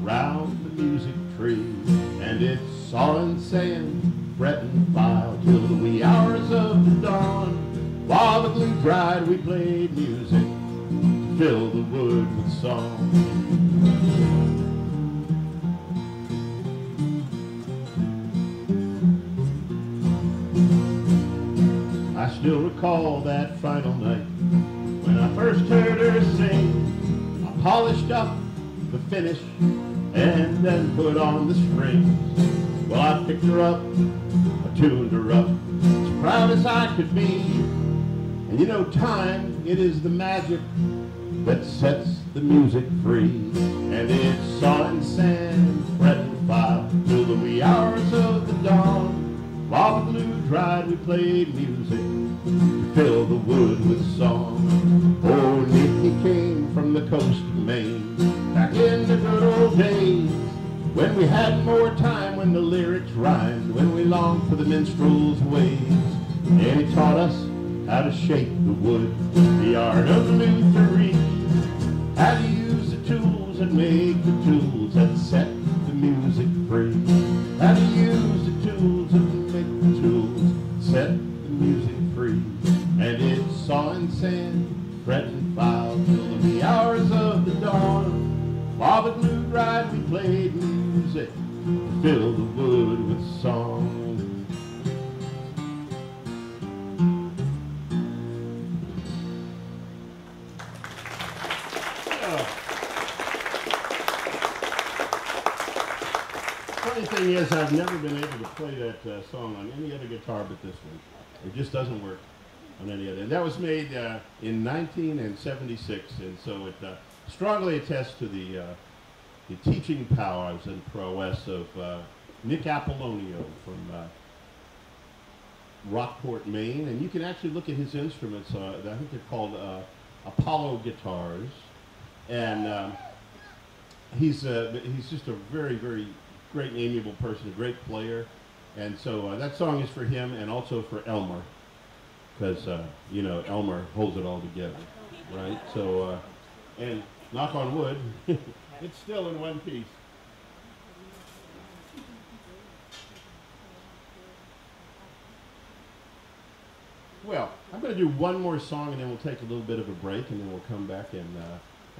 Speaker 2: around the music tree. And it's saw and sand, fret and file, till the wee hours of the dawn. While the glue dried, we played music to fill the wood with song. I still recall that final night when I first heard her sing. I polished up the finish and then put on the strings. Well, I picked her up, I tuned her up, as proud as I could be. And you know, time, it is the magic that sets the music free. And it's saw and sand, fret and file, till the wee hours of the dawn. While the glue dried, we played music to fill the wood with song. Oh, Nicky came from the coast of Maine, back in the good old days, when we had more time, when the lyrics rhymed, when we longed for the minstrel's ways. And he taught us how to shape the wood, the art of lutherie, how to use the tools and make the tools that set the music free. How to use the tools and make the tools set the music free. And it's saw and sand, fret and file, till the wee hours of the dawn. While the glue dried, we played music to fill the wood with song. Funny thing is, I've never been able to play that song on any other guitar but this one. It just doesn't work on any other. And that was made in 1976, and so it strongly attests to the teaching powers and prowess of Nick Apollonio from Rockport, Maine. And you can actually look at his instruments. I think they're called Apollo guitars. And he's just a very, very great and amiable person, a great player. And so that song is for him and also for Elmer, because, you know, Elmer holds it all together, right? So, and knock on wood, it's still in one piece. Well, I'm going to do one more song, and then we'll take a little bit of a break, and then we'll come back and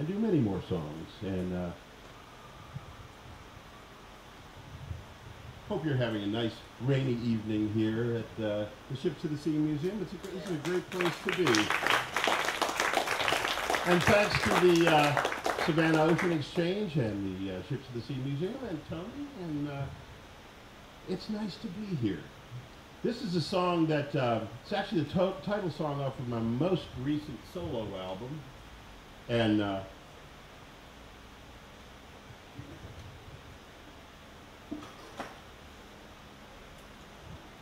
Speaker 2: do many more songs. And hope you're having a nice rainy evening here at the Ships to the Sea Museum. It's a great place to be. And thanks to the Savannah Ocean Exchange and the Ships to the Sea Museum and Tony, and it's nice to be here. This is a song that, it's actually the title song off of my most recent solo album. And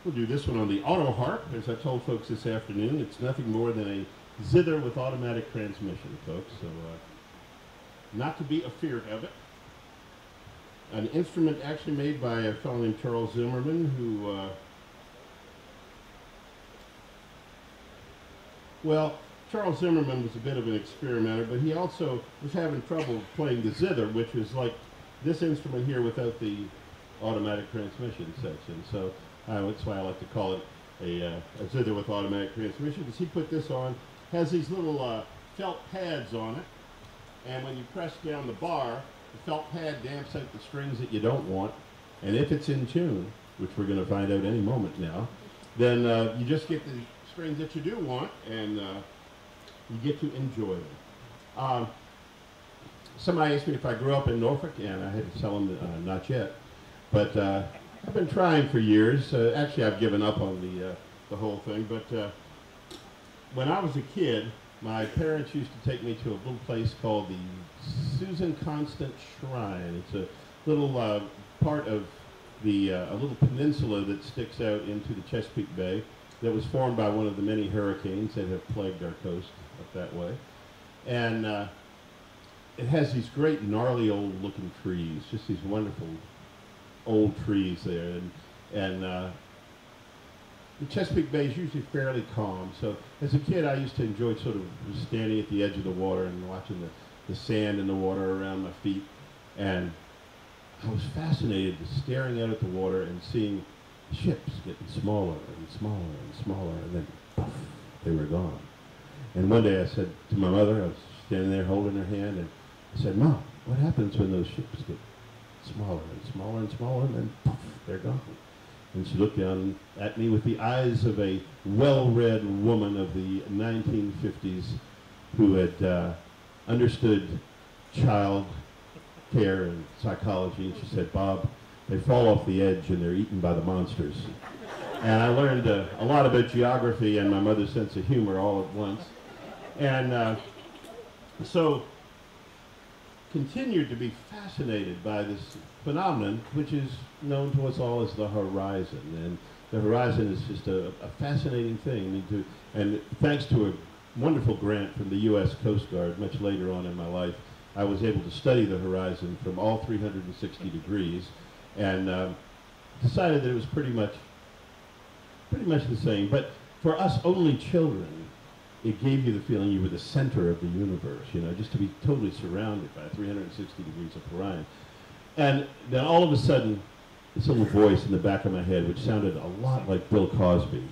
Speaker 2: we'll do this one on the autoharp. As I told folks this afternoon, it's nothing more than a zither with automatic transmission, folks. So not to be afeard of it. An instrument actually made by a fellow named Charles Zimmerman, who, well, Charles Zimmerman was a bit of an experimenter, but he also was having trouble playing the zither, which is like this instrument here without the automatic transmission section. So that's why I like to call it a zither with automatic transmission, because he put this on, has these little felt pads on it, and when you press down the bar, the felt pad damps out the strings that you don't want, and if it's in tune, which we're going to find out any moment now, then you just get the strings that you do want, and you get to enjoy them. Somebody asked me if I grew up in Norfolk, and I had to tell them not yet, but I've been trying for years. Actually, I've given up on the whole thing. But when I was a kid, my parents used to take me to a little place called the Susan Constant Shrine. It's a little part of a little peninsula that sticks out into the Chesapeake Bay that was formed by one of the many hurricanes that have plagued our coast up that way. And it has these great gnarly old looking trees, just these wonderful old trees there. And the Chesapeake Bay is usually fairly calm. So as a kid, I used to enjoy sort of standing at the edge of the water and watching the sand and the water around my feet. And I was fascinated with staring out at the water and seeing ships getting smaller and smaller and smaller, and then poof, they were gone. And one day I said to my mother, I was standing there holding her hand, and I said, "Mom, what happens when those ships get smaller and smaller and smaller, and then poof, they're gone?" And she looked down at me with the eyes of a well-read woman of the 1950s who had understood child care and psychology, and she said, "Bob, they fall off the edge and they're eaten by the monsters." And I learned a lot about geography and my mother's sense of humor all at once. And so continued to be fascinated by this phenomenon, which is known to us all as the horizon. And the horizon is just a fascinating thing. And thanks to a wonderful grant from the U.S. Coast Guard much later on in my life, I was able to study the horizon from all 360 degrees, and decided that it was pretty much the same. But for us only children, it gave you the feeling you were the center of the universe, you know, just to be totally surrounded by 360 degrees of horizon. And then all of a sudden, this little voice in the back of my head, which sounded a lot like Bill Cosby,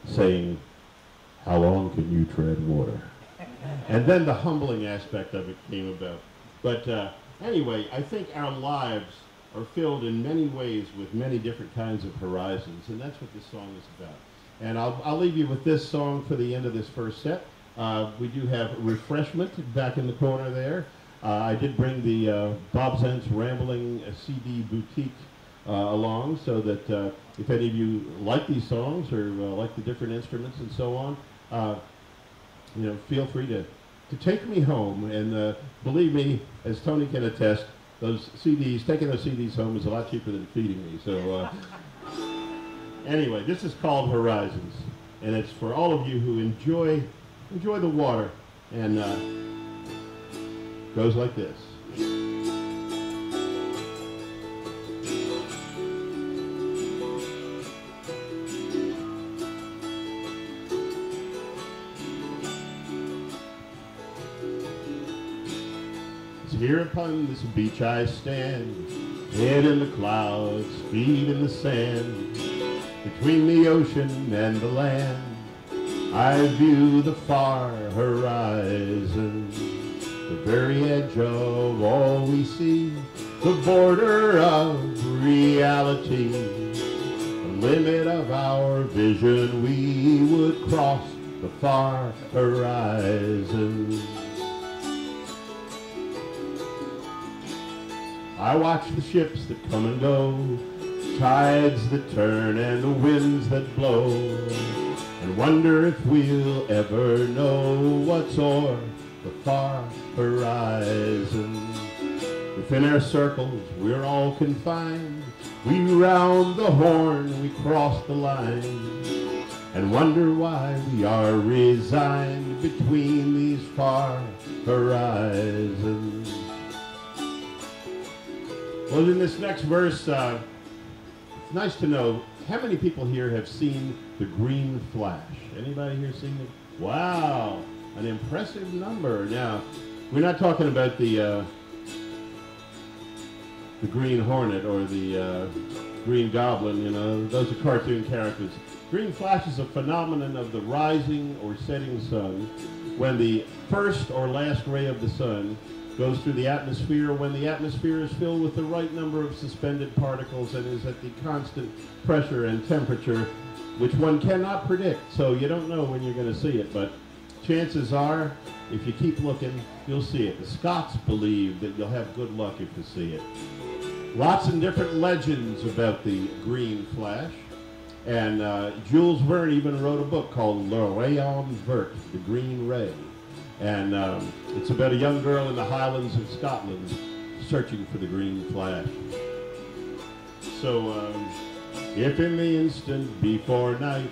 Speaker 2: saying, "How long can you tread water?" And then the humbling aspect of it came about. But anyway, I think our lives are filled in many ways with many different kinds of horizons, and that's what this song is about. And I'll leave you with this song for the end of this first set. We do have refreshment back in the corner there. I did bring the Bob Zanz Rambling CD Boutique along, so that if any of you like these songs or like the different instruments and so on, you know, feel free to take me home. And believe me, as Tony can attest, those CDs, taking those CDs home is a lot cheaper than feeding me. So anyway, this is called Horizons, and it's for all of you who enjoy the water, and goes like this. Here upon this beach I stand, head in the clouds, feet in the sand. Between the ocean and the land, I view the far horizon, the very edge of all we see, the border of reality, the limit of our vision. We would cross the far horizon. I watch the ships that come and go, tides that turn and the winds that blow, and wonder if we'll ever know what's o'er the far horizon. Within our circles we're all confined, we round the horn, we cross the line, and wonder why we are resigned between these far horizons. Well, in this next verse, it's nice to know how many people here have seen the green flash. Anybody here seen it? Wow, an impressive number. Now, we're not talking about the Green Hornet or the Green Goblin, you know, those are cartoon characters. Green flash is a phenomenon of the rising or setting sun when the first or last ray of the sun goes through the atmosphere, when the atmosphere is filled with the right number of suspended particles and is at the constant pressure and temperature, which one cannot predict. So you don't know when you're going to see it, but chances are, if you keep looking, you'll see it. The Scots believe that you'll have good luck if you see it. Lots of different legends about the green flash. And Jules Verne even wrote a book called Le Rayon Vert, The Green Ray. And it's about a young girl in the Highlands of Scotland searching for the green flash. So if in the instant before night,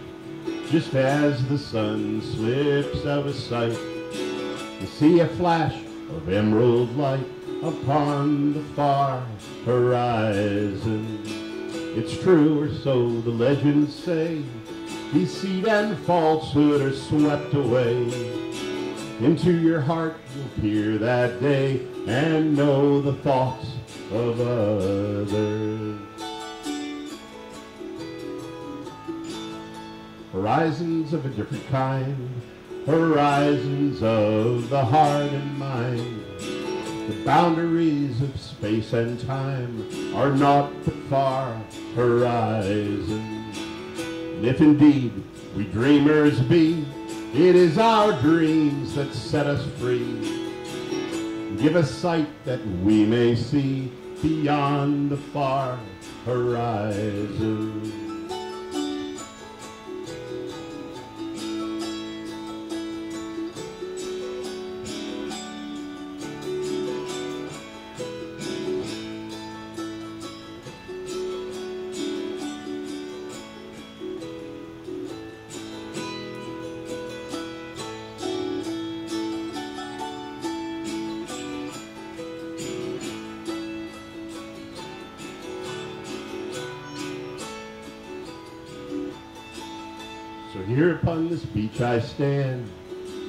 Speaker 2: just as the sun slips out of sight, you see a flash of emerald light upon the far horizon, it's true, or so the legends say, deceit and falsehood are swept away. Into your heart you'll peer that day and know the thoughts of others. Horizons of a different kind, horizons of the heart and mind. The boundaries of space and time are naught but far horizons. And if indeed we dreamers be, it is our dreams that set us free. Give us sight that we may see beyond the far horizon. So here upon this beach I stand,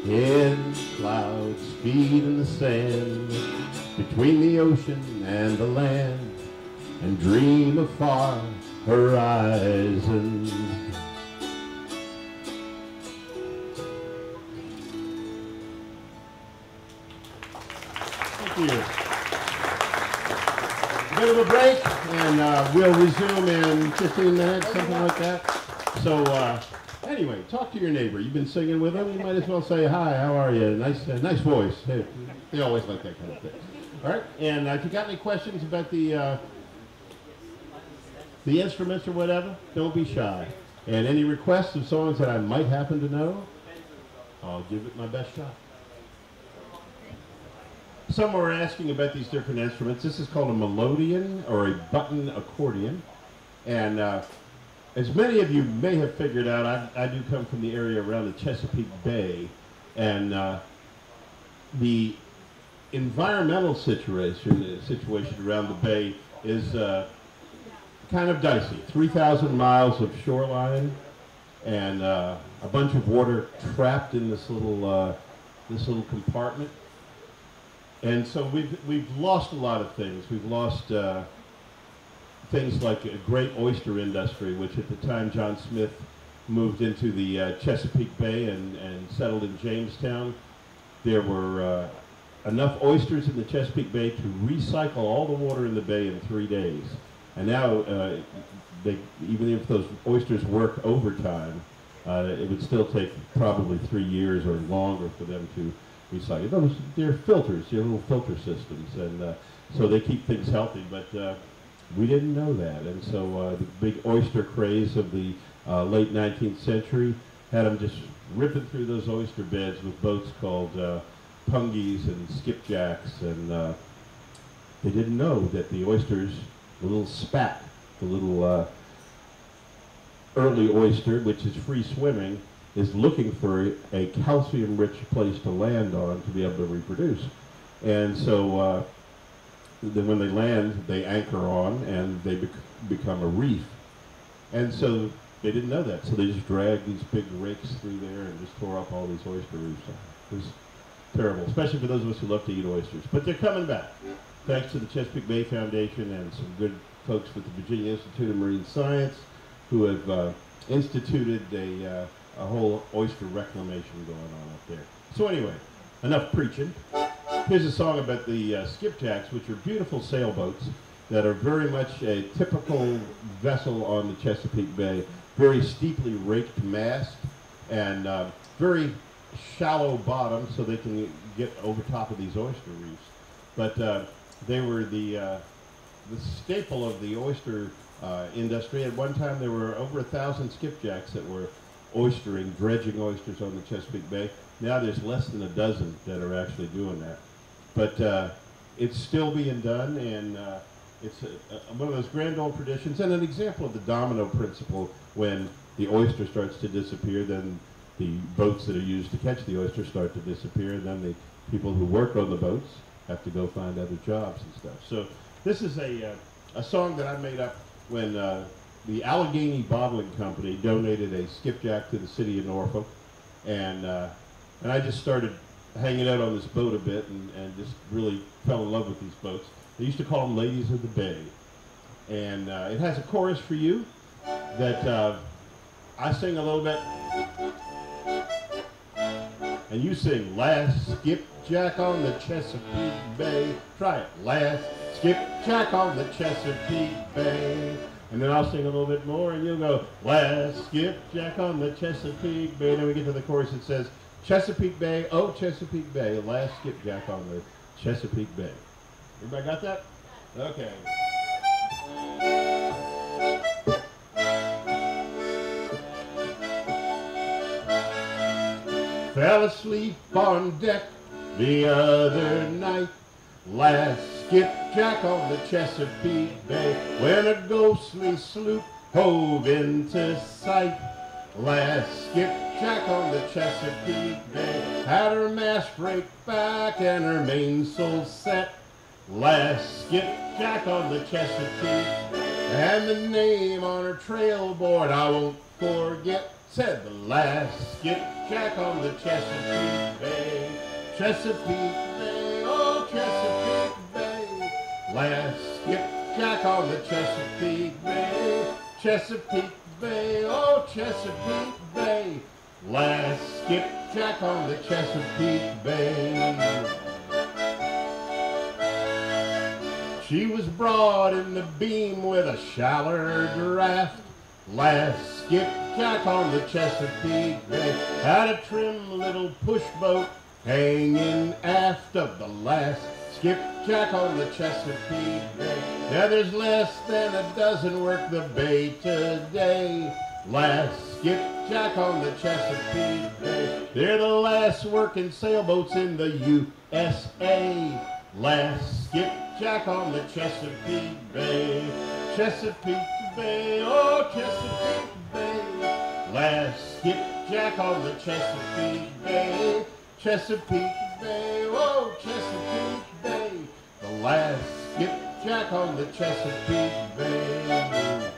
Speaker 2: in clouds, feet in the sand, between the ocean and the land, and dream of far horizons. Thank you. A bit of a break, and we'll resume in 15 minutes, something like that. So, anyway, talk to your neighbor. You've been singing with them. You might as well say, hi, how are you? Nice voice. Hey, they always like that kind of thing. All right, and if you got any questions about the instruments or whatever, don't be shy. And any requests of songs that I might happen to know, I'll give it my best shot. Some were asking about these different instruments. This is called a melodeon or a button accordion. And as many of you may have figured out, I do come from the area around the Chesapeake Bay. And the environmental situation around the bay is kind of dicey. 3,000 miles of shoreline and a bunch of water trapped in this little compartment. And so we've lost a lot of things. We've lost things like a great oyster industry, which at the time John Smith moved into the Chesapeake Bay and settled in Jamestown. There were enough oysters in the Chesapeake Bay to recycle all the water in the bay in 3 days. And now, even if those oysters work overtime, it would still take probably 3 years or longer for them to recycle. They're filters, little filter systems, and so they keep things healthy, but we didn't know that. And so the big oyster craze of the late 19th century had them just ripping through those oyster beds with boats called pungies and skipjacks, and they didn't know that the oysters, the little spat, the little early oyster, which is free swimming, is looking for a calcium-rich place to land on to be able to reproduce. And so then when they land, they anchor on and they become a reef. And so they didn't know that, so they just dragged these big rakes through there and just tore up all these oyster reefs. It was terrible, especially for those of us who love to eat oysters. But they're coming back, thanks to the Chesapeake Bay Foundation and some good folks with the Virginia Institute of Marine Science who have instituted a whole oyster reclamation going on up there. So anyway, enough preaching. Here's a song about the skipjacks, which are beautiful sailboats that are very much a typical vessel on the Chesapeake Bay. Very steeply raked mast and very shallow bottom so they can get over top of these oyster reefs. But they were the the staple of the oyster industry. At one time, there were over 1,000 skipjacks that were oystering, dredging oysters on the Chesapeake Bay. Now there's less than a dozen that are actually doing that. But it's still being done, and it's one of those grand old traditions and an example of the domino principle. When the oyster starts to disappear, then the boats that are used to catch the oyster start to disappear, and then the people who work on the boats have to go find other jobs and stuff. So this is a song that I made up when the Allegheny Bottling Company donated a skipjack to the city of Norfolk, and I just started hanging out on this boat a bit and just really fell in love with these boats. They used to call them Ladies of the Bay, and it has a chorus for you that I sing a little bit, and you sing, "Last skipjack on the Chesapeake Bay." Try it. "Last skipjack on the Chesapeake Bay." And then I'll sing a little bit more, and you'll go, "Last skipjack on the Chesapeake Bay." And then we get to the chorus that says, "Chesapeake Bay, oh Chesapeake Bay, last skipjack on the Chesapeake Bay." Everybody got that? Okay. Fell asleep on deck the other night, last skipjack on the Chesapeake Bay, when a ghostly sloop hove into sight. Last skipjack on the Chesapeake Bay, had her mast raked back and her mainsail set. Last skipjack on the Chesapeake Bay, and the name on her trail board I won't forget, said the last skipjack on the Chesapeake Bay. Chesapeake Bay, oh Chesapeake Bay, last skipjack on the Chesapeake Bay. Chesapeake Bay, oh Chesapeake Bay, last skipjack on the Chesapeake Bay. She was broad in the beam with a shallow draft, last skipjack on the Chesapeake Bay, had a trim little push boat hanging aft of the last skipjack on the Chesapeake Bay. Now there's less than a dozen work the bay today, last skipjack on the Chesapeake Bay. They're the last working sailboats in the USA, last skipjack on the Chesapeake Bay. Chesapeake Bay, oh Chesapeake Bay, last skipjack on the Chesapeake Bay. Chesapeake Bay, oh Chesapeake Bay, the last skipjack on the Chesapeake Bay.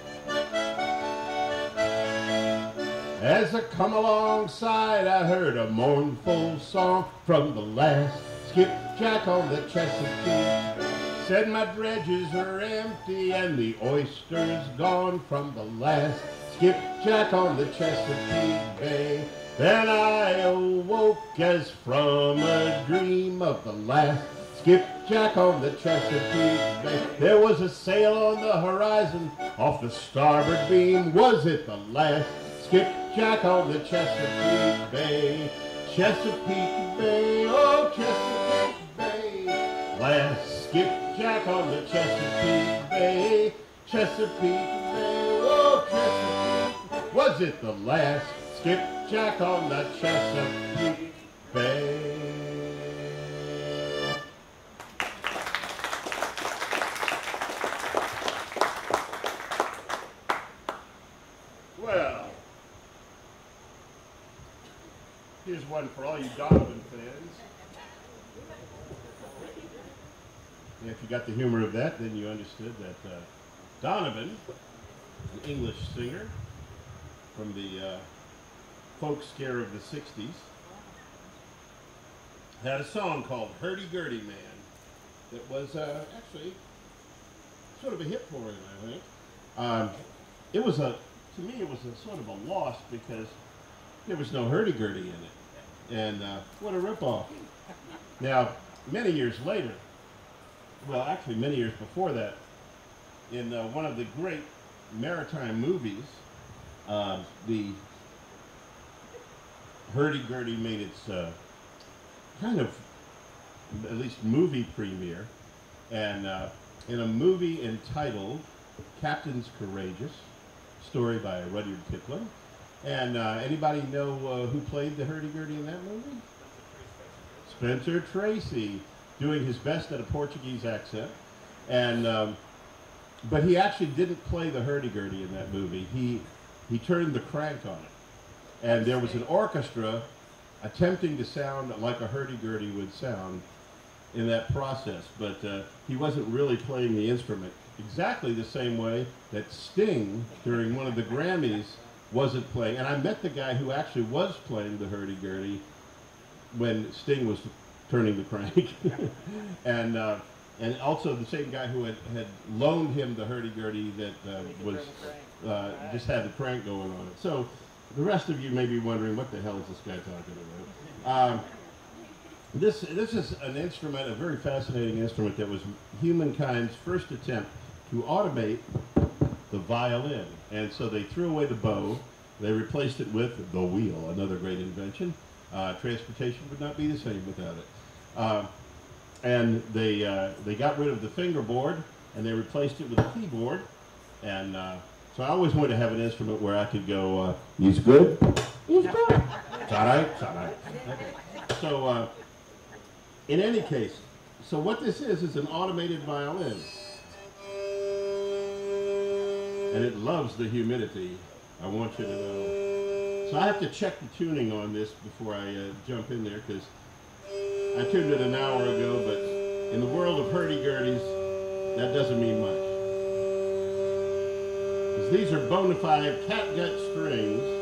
Speaker 2: As I come alongside, I heard a mournful song from the last skipjack on the Chesapeake Bay. Said my dredges are empty and the oysters gone from the last skipjack on the Chesapeake Bay. Then I awoke as from a dream of the last skipjack on the Chesapeake Bay. There was a sail on the horizon off the starboard beam. Was it the last skipjack on the Chesapeake Bay? Chesapeake Bay, oh Chesapeake Bay, last skipjack on the Chesapeake Bay. Chesapeake Bay, oh Chesapeake, was it the last skipjack on the Chesapeake Bay? Well, here's one for all you Donovan fans. And if you got the humor of that, then you understood that Donovan, an English singer from the folk scare of the 60s, had a song called "Hurdy-Gurdy Man" that was actually sort of a hit for him, I think. It was to me, it was a sort of a loss because there was no hurdy-gurdy in it. And what a ripoff. Now, many years later, well, actually many years before that, in one of the great maritime movies, the hurdy-gurdy made its kind of, at least movie premiere, and in a movie entitled Captain's Courageous, story by Rudyard Kipling. And anybody know who played the hurdy-gurdy in that movie? Spencer Tracy, doing his best at a Portuguese accent. And but he actually didn't play the hurdy-gurdy in that movie. He turned the crank on it. And there was an orchestra attempting to sound like a hurdy-gurdy would sound in that process, but he wasn't really playing the instrument exactly the same way that Sting, during one of the Grammys, wasn't playing. And I met the guy who actually was playing the hurdy-gurdy when Sting was turning the crank. And also the same guy who had loaned him the hurdy-gurdy that was just had the crank going on it. So the rest of you may be wondering, what the hell is this guy talking about? This is an instrument, a very fascinating instrument that was humankind's first attempt to automate the violin. And so they threw away the bow, they replaced it with the wheel, another great invention. Transportation would not be the same without it. And they got rid of the fingerboard, and they replaced it with a keyboard. And so I always wanted to have an instrument where I could go, he's good, he's good, it's all right, it's all right. So in any case, so what this is an automated violin. And it loves the humidity, I want you to know. So I have to check the tuning on this before I jump in there, because I tuned it an hour ago, but in the world of hurdy-gurdies, that doesn't mean much. Because these are bona fide catgut strings.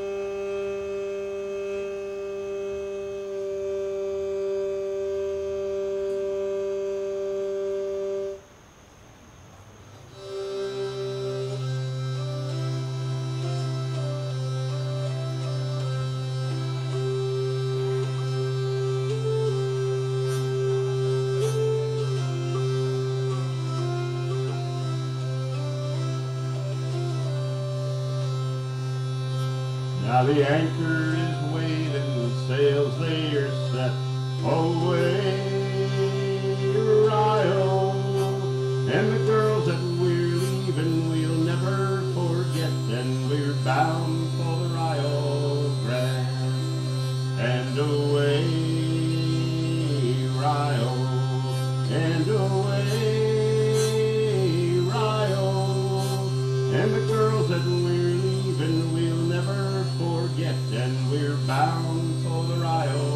Speaker 2: Now the anchor is weighed and the sails they are set. Away, Rio, and the girls that we're leaving we'll never forget. And we're bound for the Rio Grande. And away, Rio, and away, Rio, and the girls that we're leaving we'll never forget, and we're bound for the Rio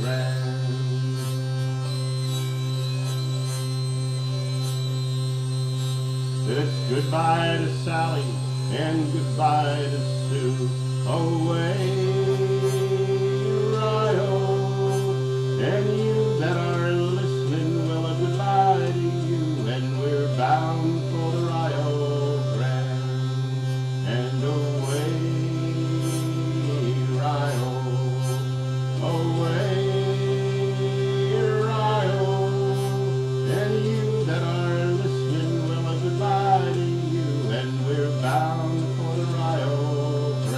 Speaker 2: Grande. It's goodbye to Sally and goodbye to Sue. Away, Rio, and you that are listening, well, a goodbye to you, and we're bound for the Rio Grande. And away, Rio, away, Rio, and you that are listening, well, a goodbye to you, and we're bound for the Rio Grande.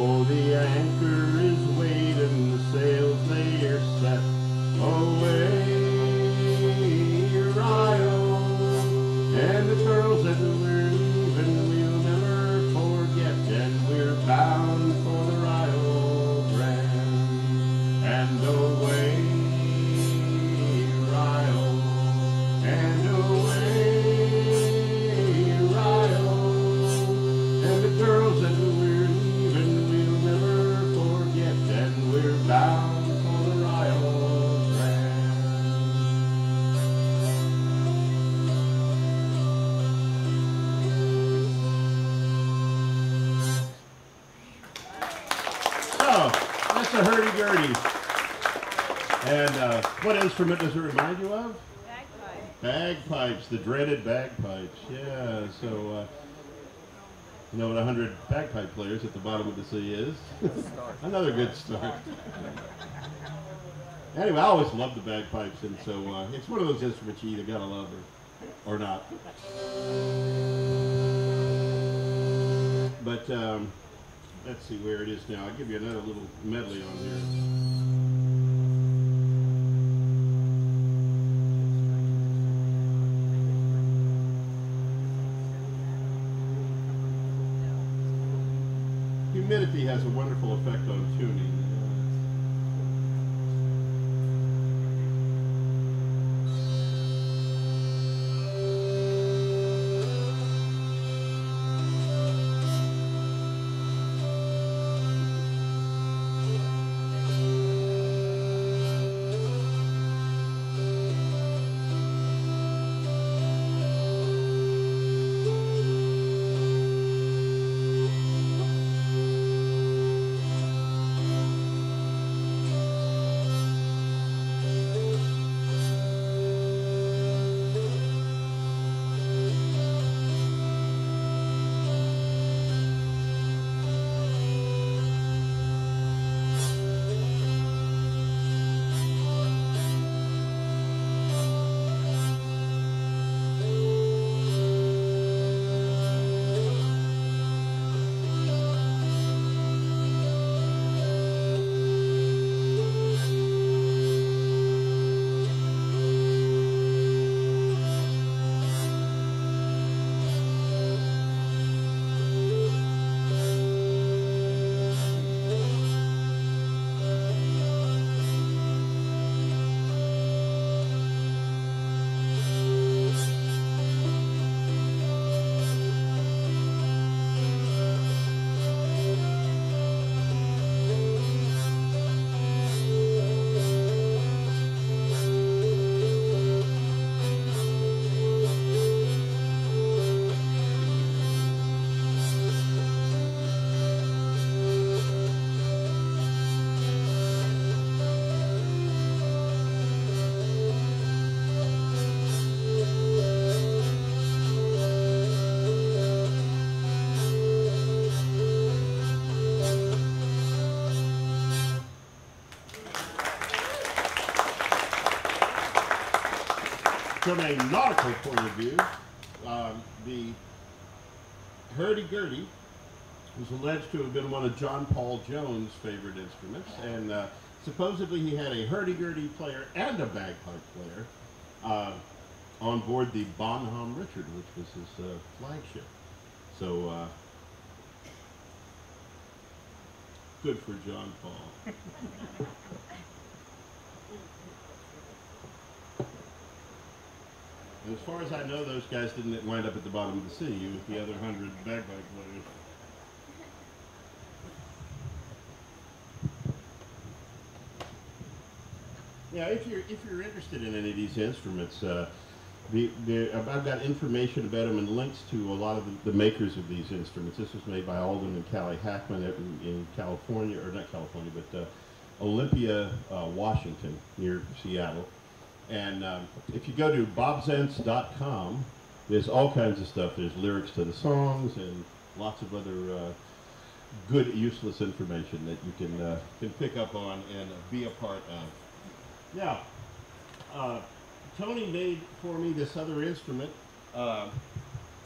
Speaker 2: Oh, the anchor is weighed and the sails they are set. Away, Rio, and the girls that we're leaving we'll never forget, and we're bound for the Rio Grande. And away, Rio, and away, Rio, and the girls that we're leaving we'll never forget, and we're bound for the Rio Grande. So, that's a hurdy-gurdy. And what instrument does it remind you of?
Speaker 3: Bagpipe.
Speaker 2: Bagpipes, the dreaded bagpipes. Yeah, so you know what 100 bagpipe players at the bottom of the sea is? Another good start. Anyway, I always loved the bagpipes, and so it's one of those instruments you either gotta love or not. But let's see where it is now. I'll give you another little medley on here. Humidity has a wonderful effect on tuning. From a nautical point of view, the hurdy-gurdy was alleged to have been one of John Paul Jones' favorite instruments, and supposedly he had a hurdy-gurdy player and a bagpipe player on board the Bonhomme Richard, which was his flagship. So, good for John Paul. And as far as I know, those guys didn't wind up at the bottom of the sea with the other 100 bagpipe players. Yeah, if you're interested in any of these instruments, I've got information about them and links to a lot of the makers of these instruments. This was made by Alden and Callie Hackman in California, or not California, but Olympia, Washington, near Seattle. And if you go to bobzantz.com, there's all kinds of stuff. There's lyrics to the songs and lots of other good, useless information that you can pick up on and be a part of. Now, Tony made for me this other instrument,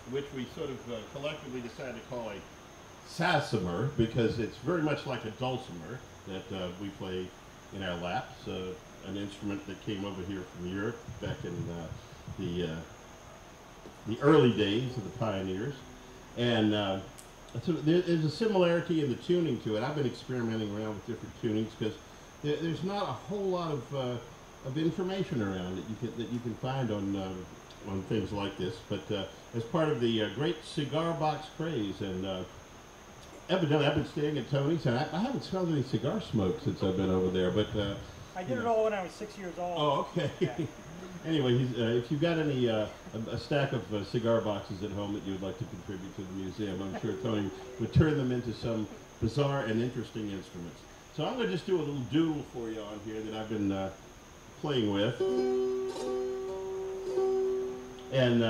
Speaker 2: which we sort of collectively decided to call a sassomer because it's very much like a dulcimer that we play in our laps, an instrument that came over here from Europe back in the early days of the pioneers. And so there's a similarity in the tuning to it. I've been experimenting around with different tunings because there's not a whole lot of information around that you can find on things like this. But as part of the great cigar box craze, and evidently I've been staying at Tony's, and I haven't smelled any cigar smoke since I've been over there. But
Speaker 4: I did it all when I was 6 years old.
Speaker 2: Oh, okay.
Speaker 4: Yeah.
Speaker 2: Anyway, if you've got any a stack of cigar boxes at home that you would like to contribute to the museum, I'm sure Tony would turn them into some bizarre and interesting instruments. So I'm going to just do a little doodle for you on here that I've been playing with. And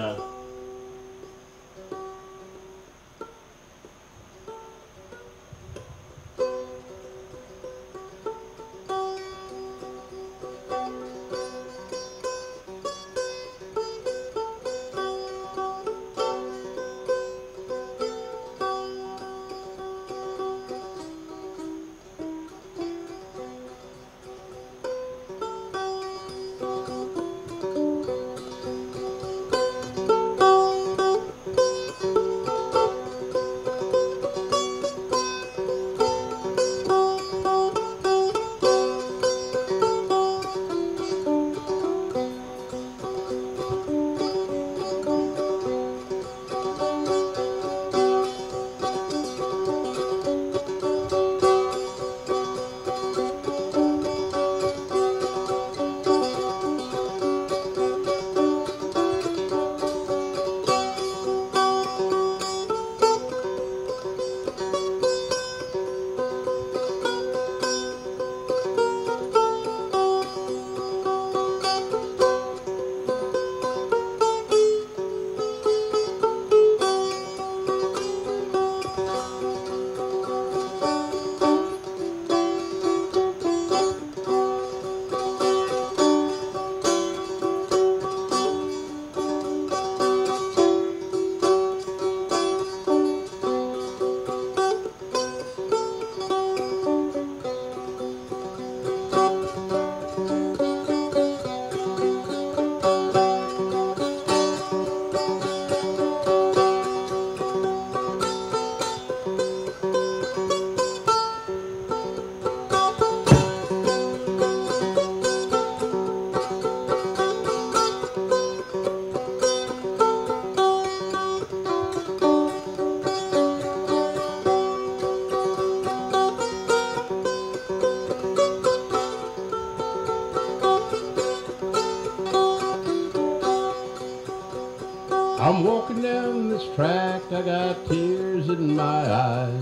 Speaker 2: I'm walking down this track, I got tears in my eyes,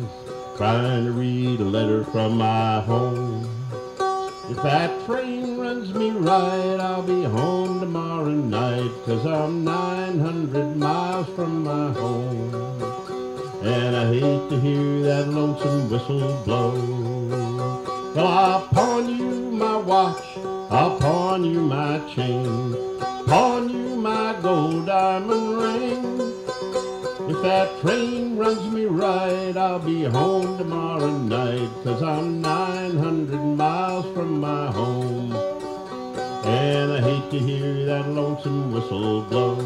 Speaker 2: trying to read a letter from my home. If that train runs me right, I'll be home tomorrow night, 'cause I'm 900 miles from my home. And I hate to hear that lonesome whistle blow. Well, I'll pawn you my watch, I'll pawn you my chain, pawn you my gold diamond ring. If that train runs me right, I'll be home tomorrow night, 'cause I'm 900 miles from my home. And I hate to hear that lonesome whistle blow.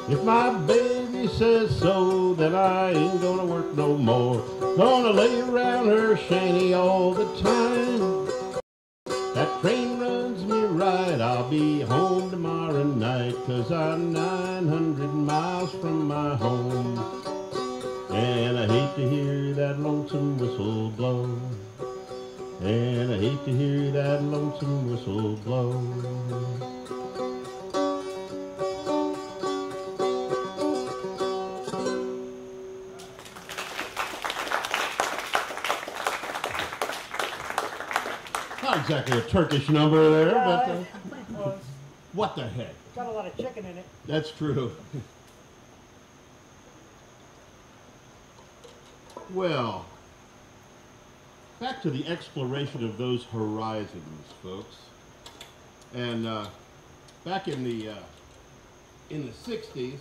Speaker 2: If my baby says so, then I ain't gonna work no more. Gonna lay around her shanty all the time. That train runs me right, I'll be home tomorrow night, 'cause I'm 900 miles from my home. And I hate to hear that lonesome whistle blow. And I hate to hear that lonesome whistle blow. Not exactly a Turkish number there, but What the heck?
Speaker 4: Got a lot of chicken in it.
Speaker 2: That's true. Well, back to the exploration of those horizons, folks. And back in the 60s,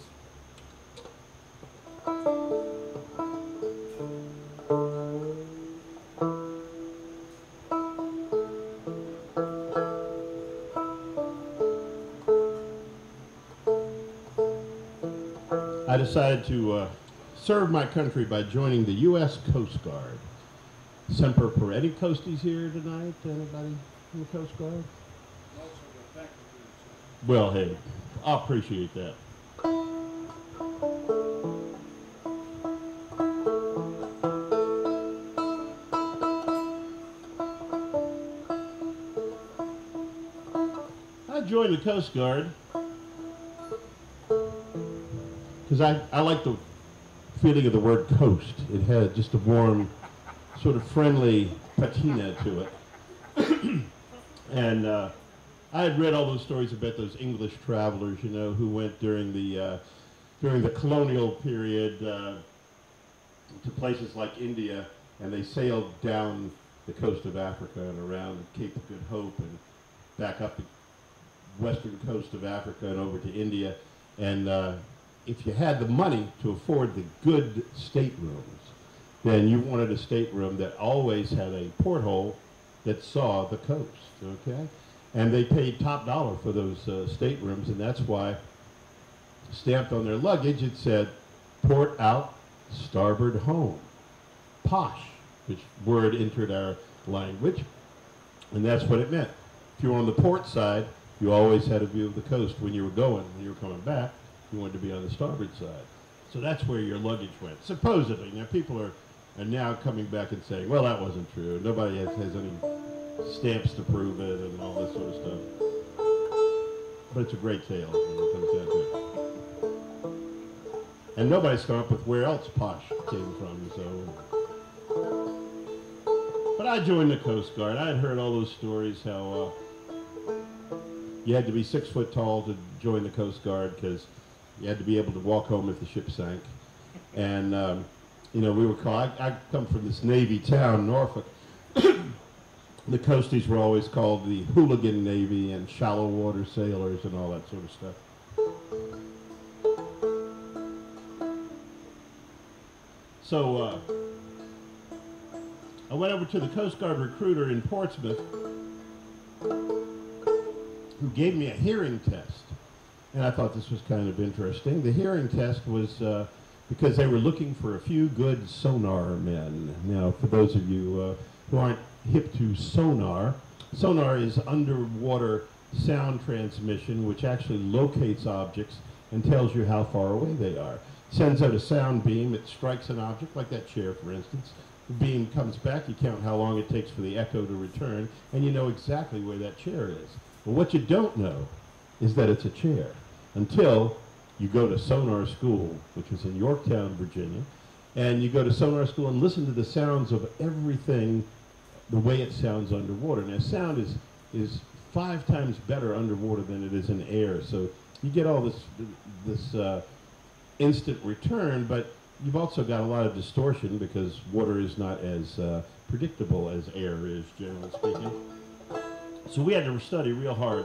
Speaker 2: I decided to serve my country by joining the U.S. Coast Guard. Semper Per. Any coasties here tonight? Anybody in the Coast Guard? Well, hey, I appreciate that. I joined the Coast Guard because I like the feeling of the word coast. It had just a warm, sort of friendly patina to it. And I had read all those stories about those English travelers, you know, who went during the colonial period to places like India, and they sailed down the coast of Africa and around Cape of Good Hope and back up the western coast of Africa and over to India. And if you had the money to afford the good staterooms, then you wanted a stateroom that always had a porthole that saw the coast, okay? And they paid top dollar for those staterooms, and that's why stamped on their luggage it said, "Port out, starboard home." Posh, which word entered our language, and that's what it meant. If you were on the port side, you always had a view of the coast. When you were going, when you were coming back, you wanted to be on the starboard side. So that's where your luggage went, supposedly. Now people are now coming back and saying, well, that wasn't true. Nobody has any stamps to prove it and all this sort of stuff. But it's a great tale when it comes down to it. And nobody's come up with where else posh came from, so. But I joined the Coast Guard. I had heard all those stories how you had to be 6 foot tall to join the Coast Guard because you had to be able to walk home if the ship sank. And, you know, we were called, I come from this Navy town, Norfolk. The coasties were always called the hooligan Navy and shallow water sailors and all that sort of stuff. So I went over to the Coast Guard recruiter in Portsmouth who gave me a hearing test. And I thought this was kind of interesting. The hearing test was because they were looking for a few good sonar men. Now, for those of you who aren't hip to sonar, sonar is underwater sound transmission which actually locates objects and tells you how far away they are. Sends out a sound beam, it strikes an object, like that chair for instance. The beam comes back, you count how long it takes for the echo to return, and you know exactly where that chair is. But what you don't know is that it's a chair until you go to sonar school, which is in Yorktown, Virginia, and you go to sonar school and listen to the sounds of everything the way it sounds underwater. Now, sound is 5 times better underwater than it is in air, so you get all this instant return, but you've also got a lot of distortion because water is not as predictable as air is, generally speaking. So we had to study real hard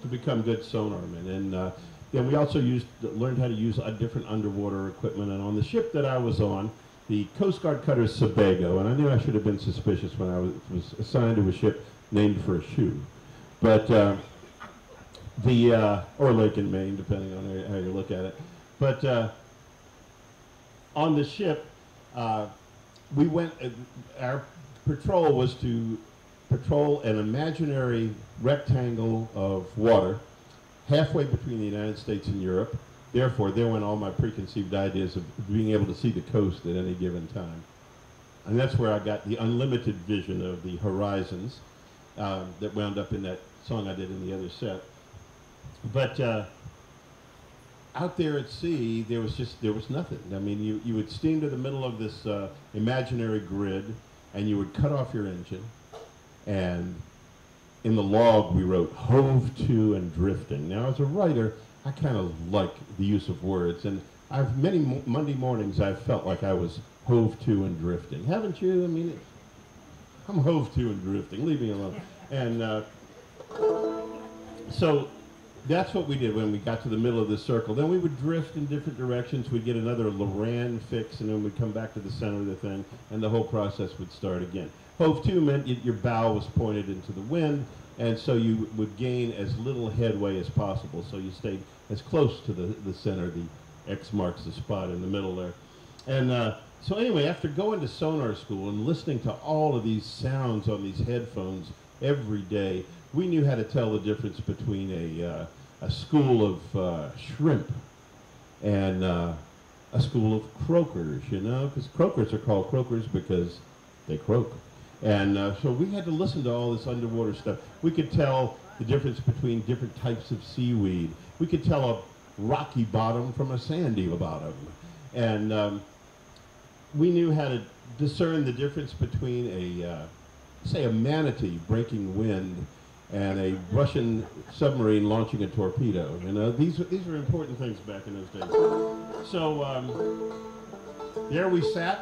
Speaker 2: to become good sonarmen, and then we also learned how to use different underwater equipment. And on the ship that I was on, the Coast Guard cutter is Sebago, and I knew I should have been suspicious when I was assigned to a ship named for a shoe, but or Lake in Maine, depending on how you look at it. But on the ship, we went. Our patrol was to patrol an imaginary rectangle of water halfway between the United States and Europe. Therefore, there went all my preconceived ideas of being able to see the coast at any given time. And that's where I got the unlimited vision of the horizons that wound up in that song I did in the other set. But out there at sea, there was nothing. I mean, you would steam to the middle of this imaginary grid, and you would cut off your engine, and in the log we wrote hove to and drifting. Now as a writer, I kind of like the use of words, and I've many Monday mornings I've felt like I was hove to and drifting. Haven't you? I mean, I'm hove to and drifting. Leave me alone. And so that's what we did when we got to the middle of the circle. Then we would drift in different directions. We'd get another Loran fix, and then we'd come back to the center of the thing, and the whole process would start again. Hove to meant your bow was pointed into the wind, and so you would gain as little headway as possible. So you stayed as close to the center. The X marks the spot in the middle there. And so anyway, after going to sonar school and listening to all of these sounds on these headphones every day, we knew how to tell the difference between a school of shrimp and a school of croakers, you know, because croakers are called croakers because they croak. And so we had to listen to all this underwater stuff. We could tell the difference between different types of seaweed. We could tell a rocky bottom from a sandy bottom. And we knew how to discern the difference between say a manatee breaking wind and a Russian submarine launching a torpedo. You know, these were important things back in those days. So there we sat,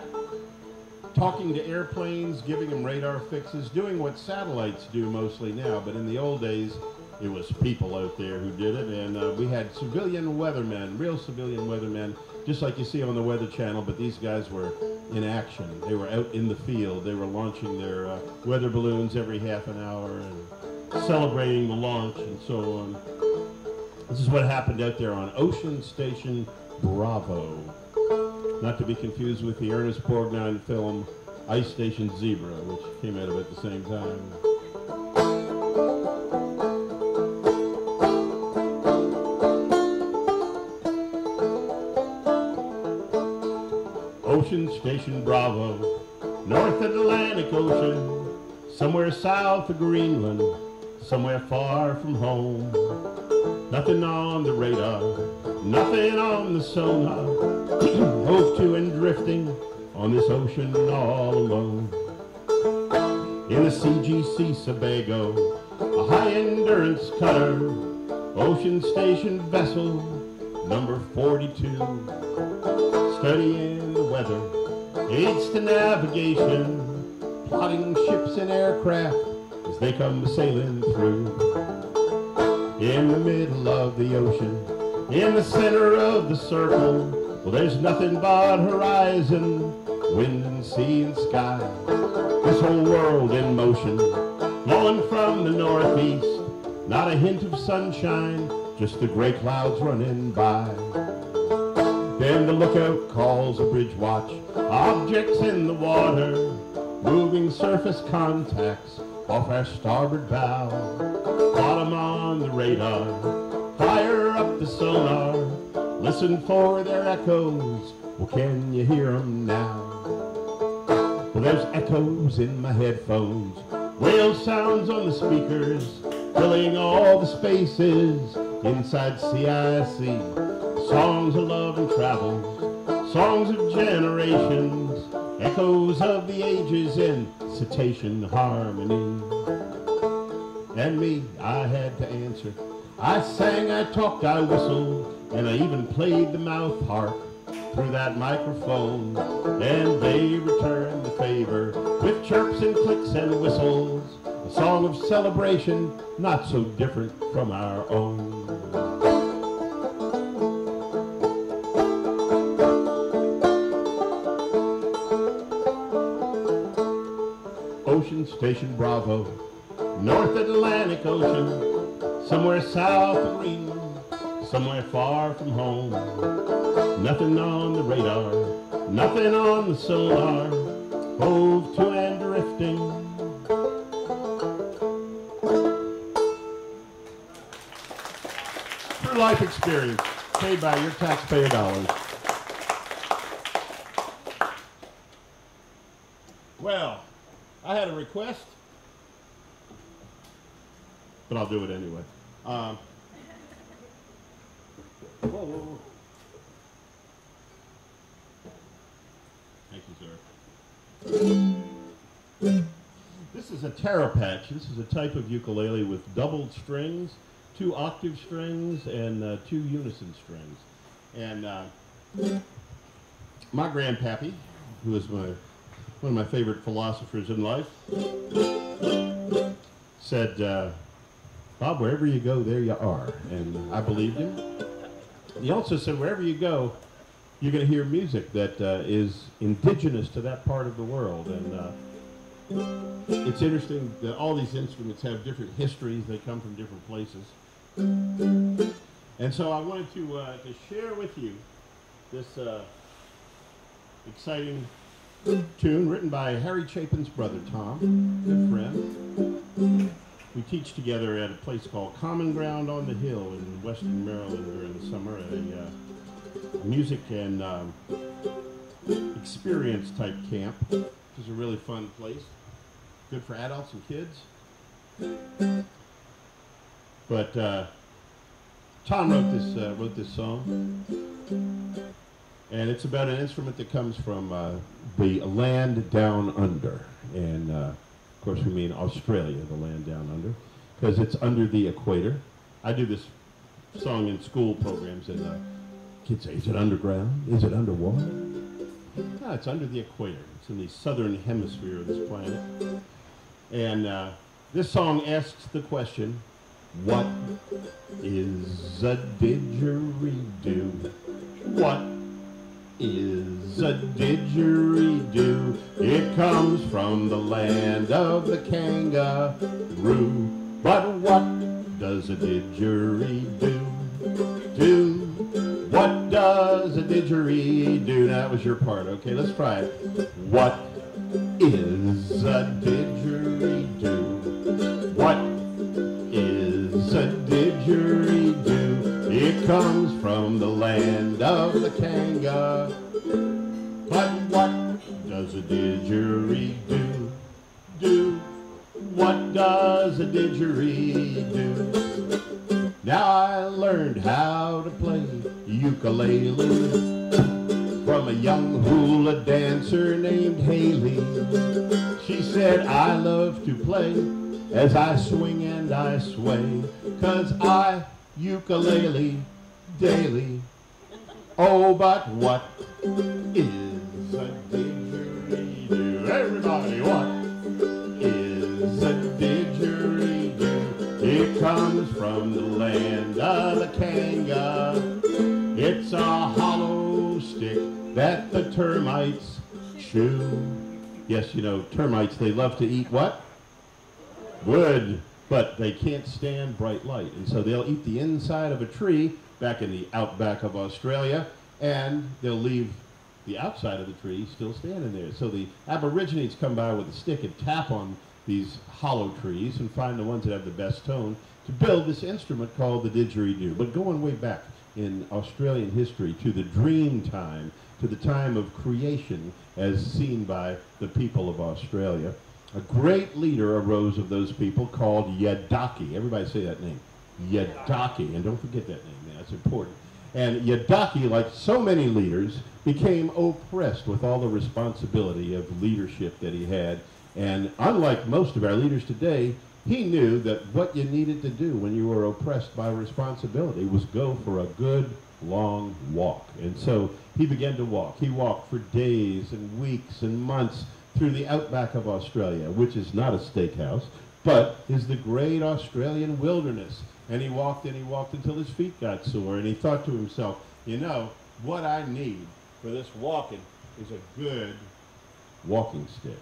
Speaker 2: talking to airplanes, giving them radar fixes, doing what satellites do mostly now, but in the old days, it was people out there who did it, and we had civilian weathermen, real civilian weathermen, just like you see on the Weather Channel, but these guys were in action. They were out in the field. They were launching their weather balloons every half an hour and celebrating the launch and so on. This is what happened out there on Ocean Station Bravo. Not to be confused with the Ernest Borgnine film Ice Station Zebra, which came out at the same time. Ocean Station Bravo, North Atlantic Ocean, somewhere south of Greenland, somewhere far from home. Nothing on the radar, nothing on the sonar, hove to and drifting on this ocean all alone. In the CGC Sebago, a high-endurance cutter, Ocean Station vessel number 42, studying the weather, aids to navigation, plotting ships and aircraft as they come sailing through. In the middle of the ocean, in the center of the circle, well, there's nothing but horizon, wind and sea and sky. This whole world in motion, blowing from the northeast, not a hint of sunshine, just the gray clouds running by. Then the lookout calls a bridge watch, objects in the water, moving surface contacts off our starboard bow. Bottom on the radar, fire up the sonar, listen for their echoes, well, can you hear them now? Well, there's echoes in my headphones, whale sounds on the speakers, filling all the spaces inside CIC. Songs of love and travel, songs of generations, echoes of the ages in cetacean harmony. And me, I had to answer. I sang, I talked, I whistled, and I even played the mouth harp through that microphone. And they returned the favor with chirps and clicks and whistles, a song of celebration not so different from our own. Ocean Station Bravo, North Atlantic Ocean, somewhere south of Greenland, somewhere far from home. Nothing on the radar, nothing on the sonar, hove to and drifting. True life experience, paid by your taxpayer dollars. Well, I had a request, but I'll do it anyway. Whoa, whoa, whoa. Thank you, sir. This This is a terrapatch. This is a type of ukulele with doubled strings, 2 octave strings, and 2 unison strings. And my grandpappy, who is one of my favorite philosophers in life, said, Bob, wherever you go, there you are. And I believed him. He also said, wherever you go, you're going to hear music that is indigenous to that part of the world. And it's interesting that all these instruments have different histories. They come from different places. And so I wanted to share with you this exciting tune written by Harry Chapin's brother, Tom, good friend. We teach together at a place called Common Ground on the Hill in western Maryland during the summer at a music and experience type camp, which is a really fun place. Good for adults and kids. But Tom wrote this song, and it's about an instrument that comes from the land down under, and of course we mean Australia, the land down under, because it's under the equator. I do this song in school programs, and kids say, "Is it underground? Is it underwater?" No, it's under the equator. It's in the southern hemisphere of this planet. And this song asks the question, what is a didgeridoo? What is a didgeridoo? It comes from the land of the kangaroo. But what does a didgeridoo do? What does a didgeridoo? Now that was your part. Okay, let's try it. What is a didgeridoo? What is a didgeridoo? It comes from the land of the kangaroo. But what does a didgeridoo do? What does a didgeridoo? Now I learned how to play ukulele from a young hula dancer named Haley. She said, I love to play as I swing and I sway, 'cause I ukulele daily. Oh, but what is a didgeridoo? Everybody, what is a didgeridoo? It comes from the land of the kangaroo. It's a hollow stick that the termites chew. Yes, you know, termites, they love to eat what? Wood. But they can't stand bright light. And so they'll eat the inside of a tree back in the outback of Australia, and they'll leave the outside of the tree still standing there. So the Aborigines come by with a stick and tap on these hollow trees and find the ones that have the best tone to build this instrument called the didgeridoo. But going way back in Australian history to the dream time, to the time of creation as seen by the people of Australia, a great leader arose of those people called Yadaki. Everybody say that name. Yadaki. And don't forget that name. That's important. And Yadaki, like so many leaders, became oppressed with all the responsibility of leadership that he had. And unlike most of our leaders today, he knew that what you needed to do when you were oppressed by responsibility was go for a good, long walk. And so he began to walk. He walked for days and weeks and months through the outback of Australia, which is not a steakhouse, but is the great Australian wilderness. And he walked until his feet got sore, and he thought to himself, you know, what I need for this walking is a good walking stick.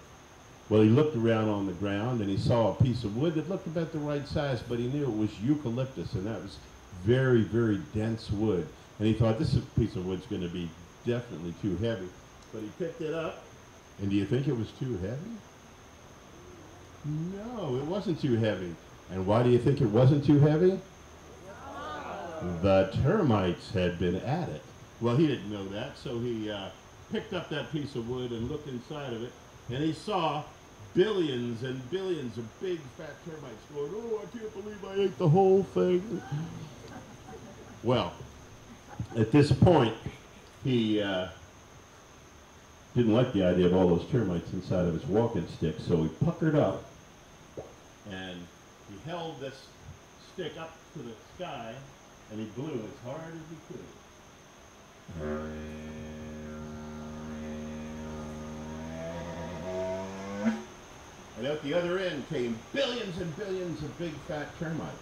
Speaker 2: Well, he looked around on the ground, and he saw a piece of wood that looked about the right size, but he knew it was eucalyptus, and that was very, very dense wood. And he thought, this piece of wood's going to be definitely too heavy. But he picked it up, and do you think it was too heavy? No, it wasn't too heavy. And why do you think it wasn't too heavy? The termites had been at it. Well, he didn't know that, so he picked up that piece of wood and looked inside of it, and he saw billions and billions of big fat termites going, oh, I can't believe I ate the whole thing. Well, at this point, he didn't like the idea of all those termites inside of his walking stick, so he puckered up And he held this stick up to the sky, and he blew as hard as he could. And out the other end came billions and billions of big fat termites.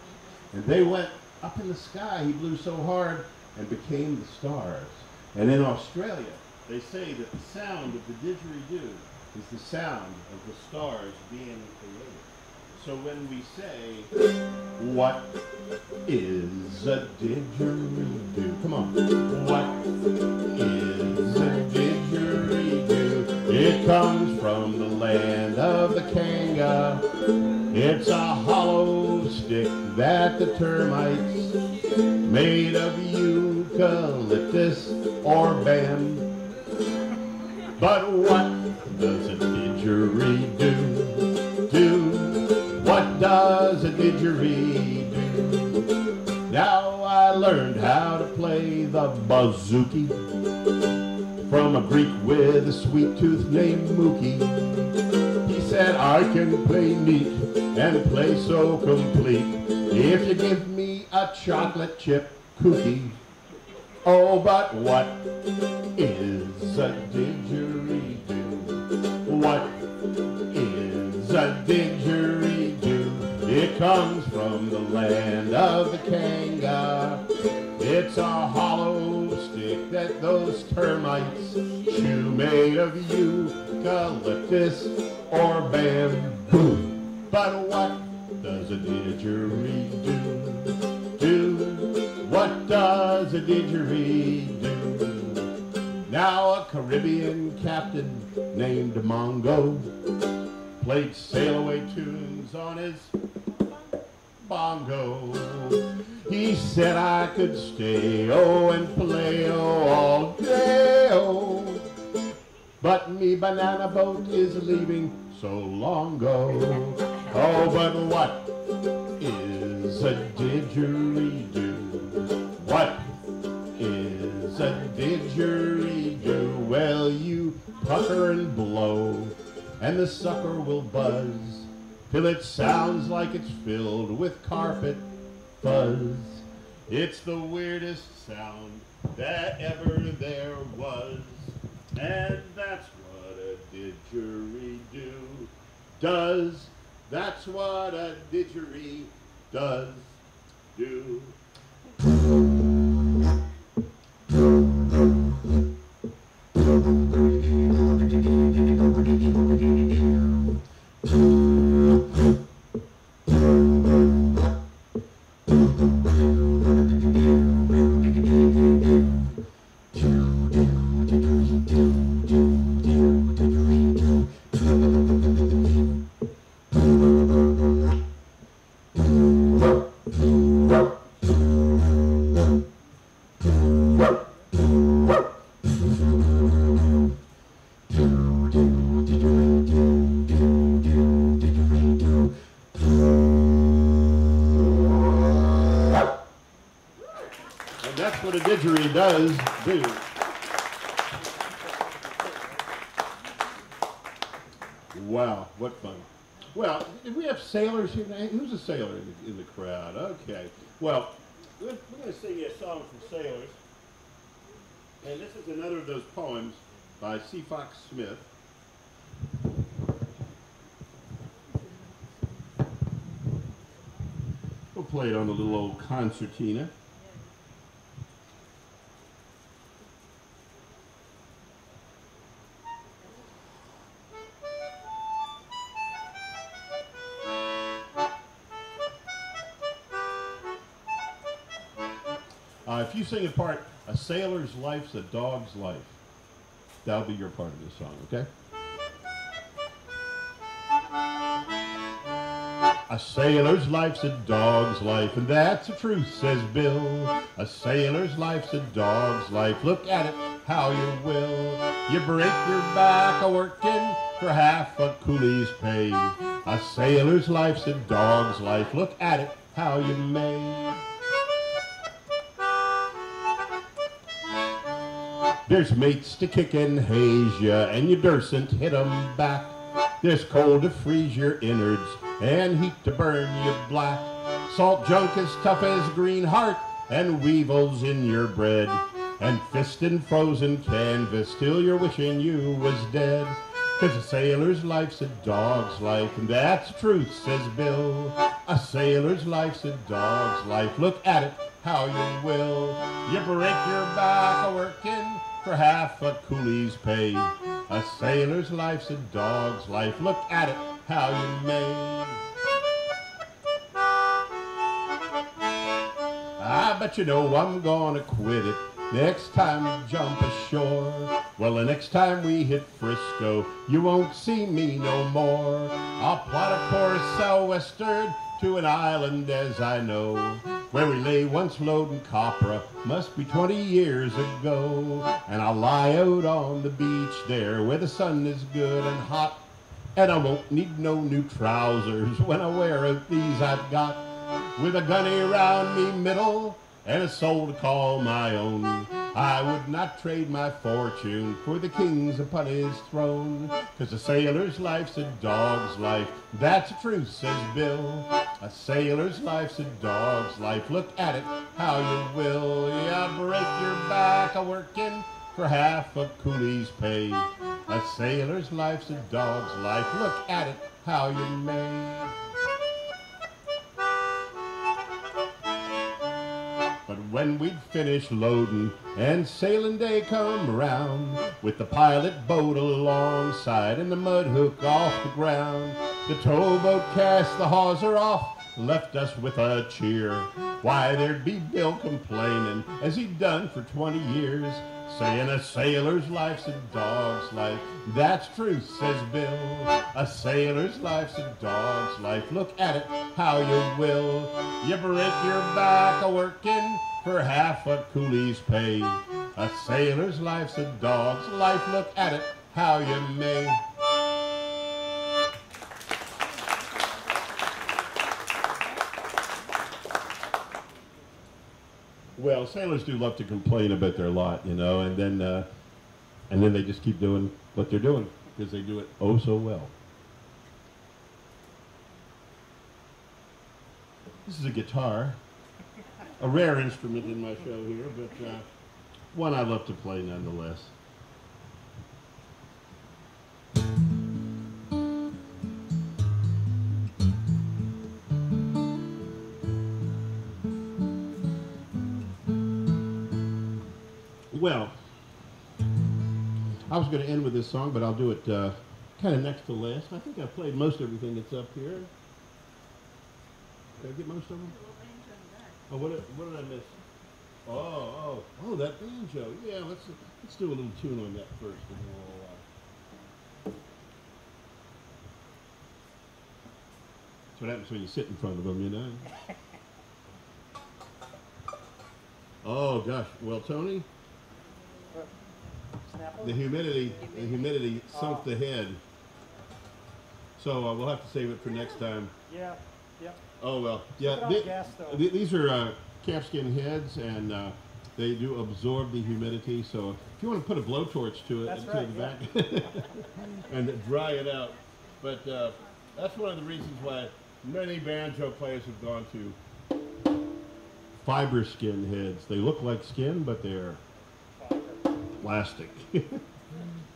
Speaker 2: And they went up in the sky. He blew so hard and became the stars. And in Australia, they say that the sound of the didgeridoo is the sound of the stars being created. So when we say, what is a didgeridoo? Come on. What is a didgeridoo? It comes from the land of the kanga. It's a hollow stick that the termites made of eucalyptus or bamboo. But what does a didgeridoo do? What does a didgeridoo? Now I learned how to play the bouzouki from a Greek with a sweet tooth named Mookie. He said, I can play neat and play so complete if you give me a chocolate chip cookie. Oh, but what is a didgeridoo? What is a didgeridoo? It comes from the land of the kanga. It's a hollow stick that those termites chew, made of eucalyptus or bamboo. But what does a didgeridoo do? What does a didgeridoo? Now a Caribbean captain named Mongo played sail-away tunes on his bongo. He said I could stay, oh, and play, oh, all day, oh. But me banana boat is leaving so long ago. Oh, but what is a didgeridoo? What is a didgeridoo? Well, you pucker and blow, and the sucker will buzz till it sounds like it's filled with carpet fuzz. It's the weirdest sound that ever there was, and that's what a didgeridoo does. That's what a didgeridoo does do. That's what a didgeridoo does do. Wow, what fun. Well, if we have sailors here tonight, who's a sailor in the crowd? Okay. Well, we're going to sing you a song from sailors. And this is another of those poems by C. Fox Smith. We'll play it on the little old concertina. If you sing a part, a sailor's life's a dog's life, that'll be your part of the song, okay? A sailor's life's a dog's life, and that's the truth, says Bill. A sailor's life's a dog's life, look at it how you will. You break your back a-working for half a coolie's pay. A sailor's life's a dog's life, look at it how you may. There's mates to kick and haze ya, and you dursn't hit 'em back. There's cold to freeze your innards and heat to burn you black. Salt junk as tough as green heart, and weevils in your bread, and fist in frozen canvas till you're wishing you was dead. 'Cause a sailor's life's a dog's life, and that's truth, says Bill. A sailor's life's a dog's life, look at it how you will. You break your back a-working for half a coolie's pay. A sailor's life's a dog's life, look at it how you may. I bet you know I'm gonna quit it next time we jump ashore. Well, the next time we hit Frisco, you won't see me no more. I'll plot a course southwestward to an island as I know, where we lay once loading copra, must be 20 years ago. And I'll lie out on the beach there where the sun is good and hot, and I won't need no new trousers when I wear out these I've got. With a gunny round me middle and a soul to call my own, I would not trade my fortune for the king's upon his throne. 'Cause a sailor's life's a dog's life, that's the truth, says Bill. A sailor's life's a dog's life, look at it how you will. Yeah, break your back a-working for half a coolie's pay. A sailor's life's a dog's life, look at it how you may. But when we'd finished loading and sailing day come round, with the pilot boat alongside and the mud hook off the ground, the towboat cast the hawser off, left us with a cheer. Why, there'd be Bill complaining, as he'd done for 20 years, saying a sailor's life's a dog's life, that's truth, says Bill. A sailor's life's a dog's life, look at it how you will. You break your back a-working for half a coolie's pay. A sailor's life's a dog's life, look at it how you may. Well, sailors do love to complain about their lot, you know, and then they just keep doing what they're doing because they do it oh so well. This is a guitar, a rare instrument in my show here, but one I love to play nonetheless. Well, I was going to end with this song, but I'll do it kind of next to last. I think I played most everything that's up here. Did I get most of them? Oh, what did I miss? Oh, that banjo. Yeah, let's do a little tune on that first, and then we'll. That's what happens when you sit in front of them, you know. Oh gosh, well, Tony. The humidity sunk the head. So we'll have to save it for next time.
Speaker 4: Yeah.
Speaker 2: Oh well, yeah. These are calfskin heads, and they do absorb the humidity. So if you want to put a blowtorch to it, to the back, and dry it out. But that's one of the reasons why many banjo players have gone to fiber skin heads. They look like skin, but they're plastic.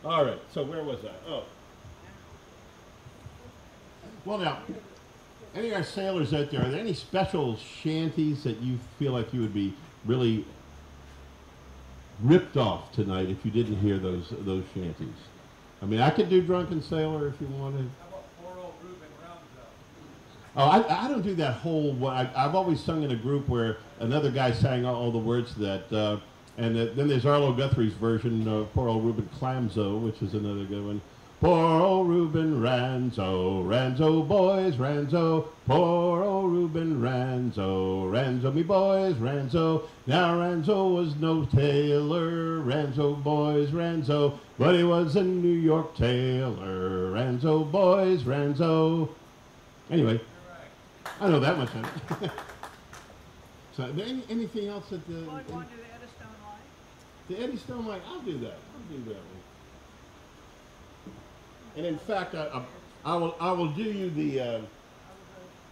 Speaker 2: All right, so where was I? Oh. Well, now, any of our sailors out there, are there any special shanties that you feel like you would be really ripped off tonight if you didn't hear those shanties? I mean, I could do Drunken Sailor if you wanted.
Speaker 5: How about poor old Reuben Rounds Up?
Speaker 2: Oh, I don't do that whole one. I've always sung in a group where another guy sang all the words to that. And then there's Arlo Guthrie's version of Poor Old Reuben Clamso, which is another good one. Poor old Reuben Ranzo, Ranzo boys, Ranzo. Poor old Reuben Ranzo, Ranzo me boys, Ranzo. Now Ranzo was no tailor, Ranzo boys, Ranzo. But he was a New York tailor, Ranzo boys, Ranzo. Anyway, I know that much. So, anything else at the... The Eddie Stone Light, I'll do that. I'll do that one. And in fact, I will do you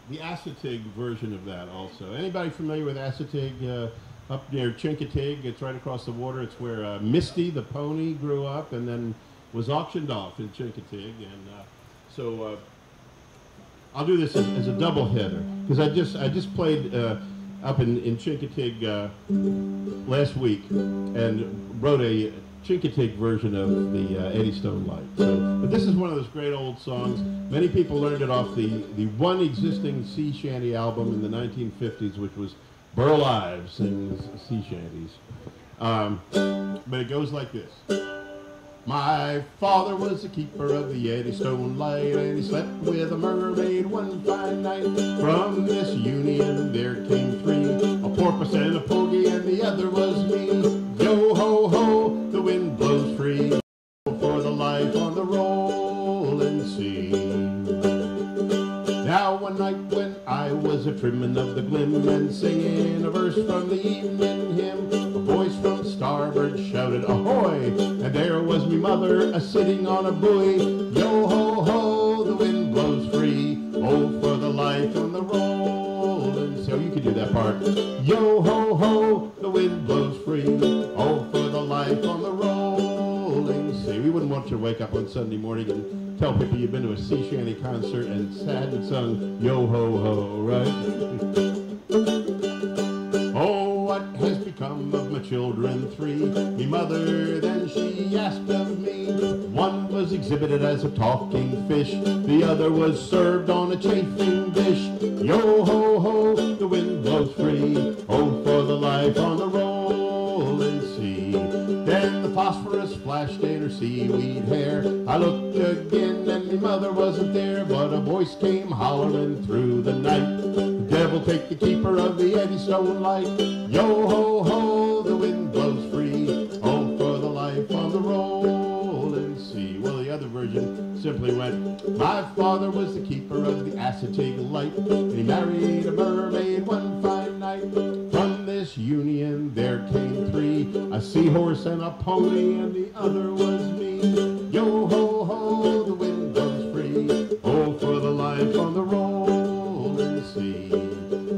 Speaker 2: the Assateague version of that also. Anybody familiar with Assateague? Up near Chincoteague, it's right across the water. It's where Misty the pony grew up and then was auctioned off in Chincoteague. And so I'll do this as a double header because I just played up in Chincoteague last week and wrote a Chincoteague version of the Eddystone Light. So, but this is one of those great old songs. Many people learned it off the one existing sea shanty album in the 1950s, which was Burl Ives sings sea shanties. But it goes like this. My father was the keeper of the Eddystone Light, and he slept with a mermaid one fine night. From this union there came three, a porpoise and a porgy, and the other was me. Yo ho ho, the wind blows free, for the life on the rolling sea. Now one night when I was a-trimmin' of the glim and singing a verse from the evening hymn, a voice from starboard shouted ahoy, and there was me mother a-sitting on a buoy. Yo ho ho, the wind blows free, oh for the life on the rolling. So you can do that part. Yo ho ho, the wind blows free, oh for the life on the rolling sea. We wouldn't want you to wake up on Sunday morning and tell people you've been to a sea shanty concert and sat and sung yo ho ho, right? Oh, what has become of my children three? Me mother then she asked of me. One was exhibited as a talking fish, the other was served on a chafing dish. Yo ho ho, the wind blows free, oh for the life on the rolling sea. Then the phosphorus flashed in her seaweed hair. I looked again and me mother wasn't there, but a voice came hollering through the night. The devil take the keeper of the Eddystone Light. Yo ho ho, the wind blows free, oh for the life on the rolling sea. Well, the other version simply went, my father was the keeper of the Assateague Light, and he married a mermaid one fine night. From this union there came three, a seahorse and a pony, and the other was me. Yo ho ho, the wind blows free, oh for the life on the rolling sea.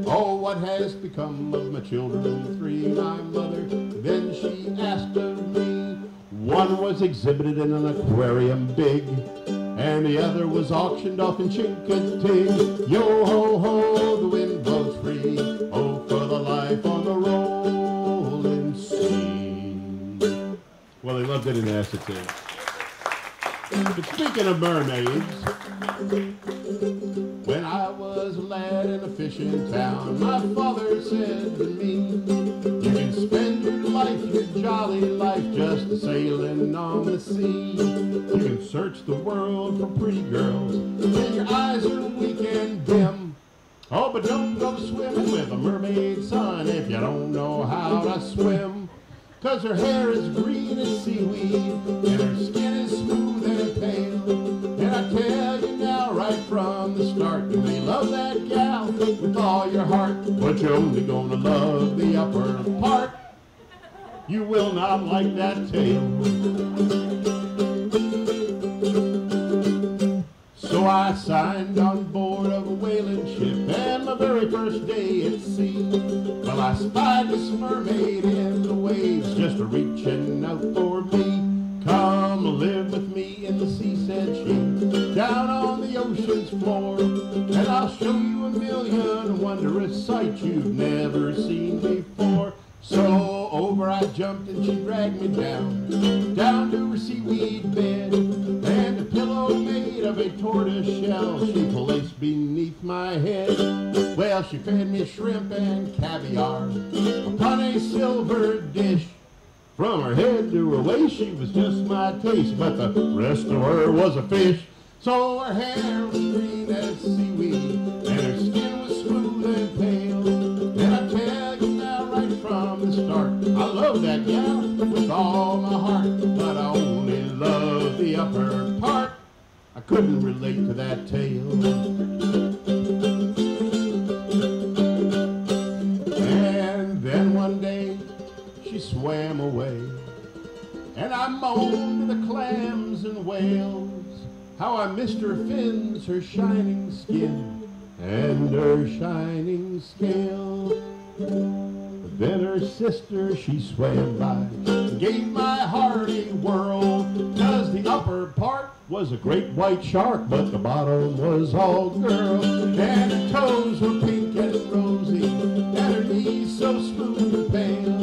Speaker 2: Oh, what has become of my children three? My mother then she asked of me. One was exhibited in an aquarium big, and the other was auctioned off in Chincoteague. Yo ho ho, the wind blows free, oh for the life on the rolling sea. Well, they loved it in Assateague. But speaking of mermaids, when I was a lad in a fishing town, my father said to me, you can spend your life, your jolly life, just a-sailing on the sea. You can search the world for pretty girls till your eyes are weak and dim. Oh, but don't go swimming with a mermaid, son, if you don't know how to swim. 'Cause her hair is green as seaweed, and her skin is smooth and pale. And I tell you now, right from the start, you may love that gal with all your heart, but you're only gonna love the upper part. You will not like that tail. So I signed on board of a whaling ship, and my very first day at sea, well, I spied this mermaid in the waves, just a-reaching out for me. Come live with me in the sea, said she, down on the ocean's floor, and I'll show you a million wondrous sights you've never seen before. So over I jumped and she dragged me down to her seaweed bed, and a pillow made of a tortoise shell she placed beneath my head. Well, she fed me shrimp and caviar upon a silver dish. From her head to her waist she was just my taste, but the rest of her was a fish. So her hair was green as seaweed, and her skin was smooth and pale. And I tell you now, right from the start, I love that gal with all my heart, but I only love the upper part. I couldn't relate to that tale. And then one day she swam away, and I moaned to the clams and whales how I missed her fins, her shining skin, and her shining scale. Then her sister, she swam by and gave my heart a whirl, 'cause the upper part was a great white shark, but the bottom was all girl. And her toes were pink and rosy, and her knees so smooth and pale.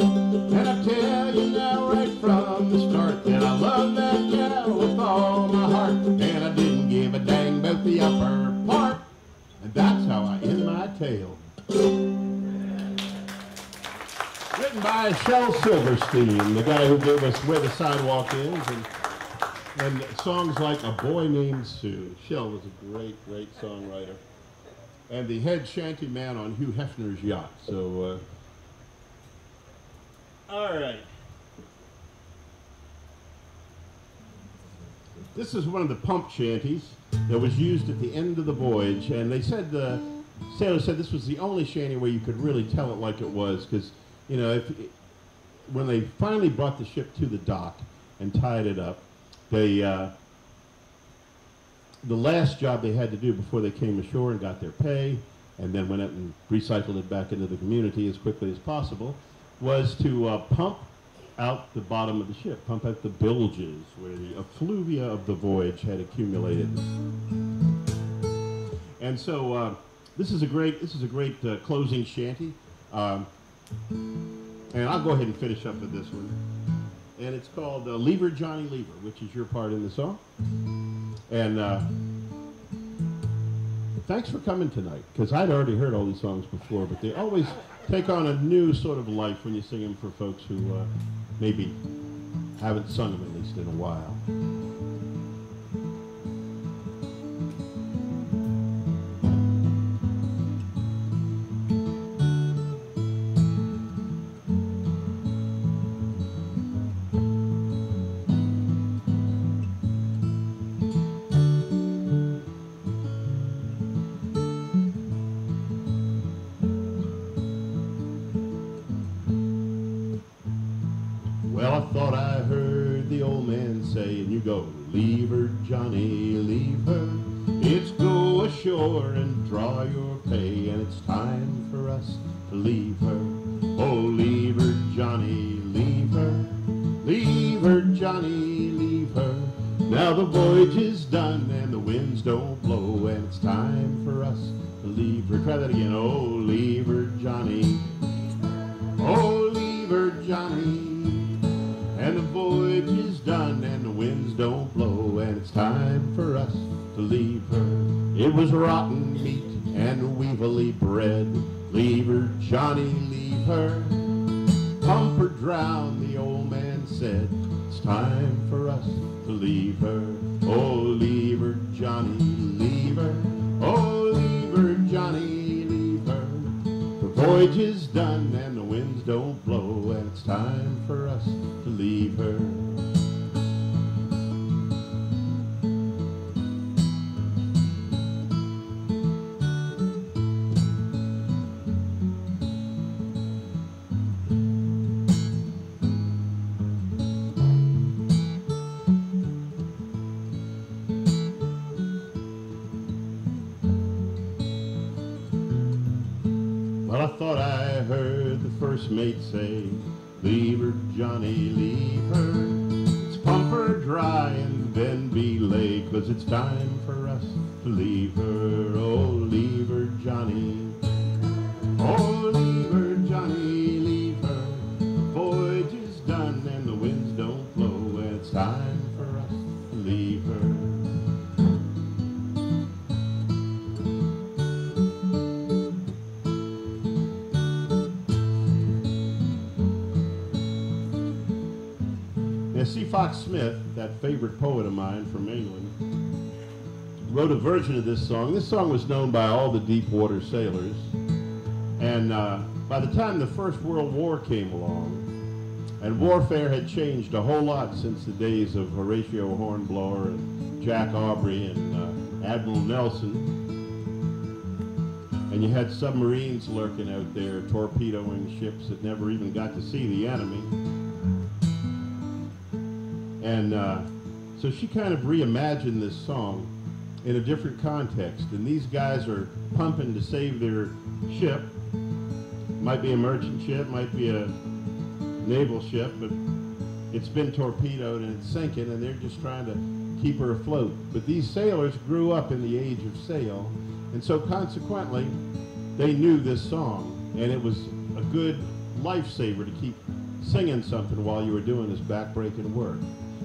Speaker 2: And I tell you now right from the start that I love that gal with all my heart, and I didn't give a dang about the upper part, and that's how I end my tale. Written by Shel Silverstein, the guy who gave us Where the Sidewalk Is, and songs like A Boy Named Sue. Shel was a great, great songwriter. And the head shanty man on Hugh Hefner's yacht. So, all right. This is one of the pump shanties that was used at the end of the voyage, and they said, sailors said this was the only shanty where you could really tell it like it was, because, you know, when they finally brought the ship to the dock and tied it up, they, the last job they had to do before they came ashore and got their pay, and then went out and recycled it back into the community as quickly as possible, was to pump out the bottom of the ship, pump out the bilges where the effluvia of the voyage had accumulated. And so this is a great closing shanty, and I'll go ahead and finish up with this one. And it's called Lever Johnny Lever, which is your part in the song. And thanks for coming tonight, because I'd already heard all these songs before, but they always take on a new sort of life when you sing them for folks who maybe haven't sung them at least in a while. Go, leave her, Johnny, leave her. It's go ashore and draw your pay, and it's time for us to leave her. Oh, leave her, Johnny, leave her. Leave her, Johnny, leave her. Now the voyage is done and the winds don't blow, and it's time for us to leave her. Try that again. Oh, leave her, Johnny. Oh, leave her, Johnny. And the voyage is done and the winds don't blow, and it's time for us to leave her. It was rotten meat and weevily bread. Leave her, Johnny, leave her. Pump or drown, the old man said. It's time for us to leave her. Oh, leave her, Johnny, leave her. Oh, leave her, Johnny, leave her. The voyage is done and the winds don't blow, and it's time for us to leave her. Well, I thought I heard the first mate say, leave her, Johnny, leave her. It's pump her dry and then belay, 'cause it's time for us to leave her. Oh, leave her, Johnny. Oh, leave her, Johnny, leave her. The voyage is done and the winds don't blow, and it's time for us to leave her. C. Fox Smith, that favorite poet of mine from England, wrote a version of this song. This song was known by all the deep water sailors, and by the time the First World War came along, and warfare had changed a whole lot since the days of Horatio Hornblower and Jack Aubrey and Admiral Nelson, and you had submarines lurking out there torpedoing ships that never even got to see the enemy. And so she kind of reimagined this song in a different context. And these guys are pumping to save their ship. Might be a merchant ship, might be a naval ship, but it's been torpedoed and it's sinking, and they're just trying to keep her afloat. But these sailors grew up in the age of sail, and so consequently, they knew this song, and it was a good lifesaver to keep singing something while you were doing this backbreaking work.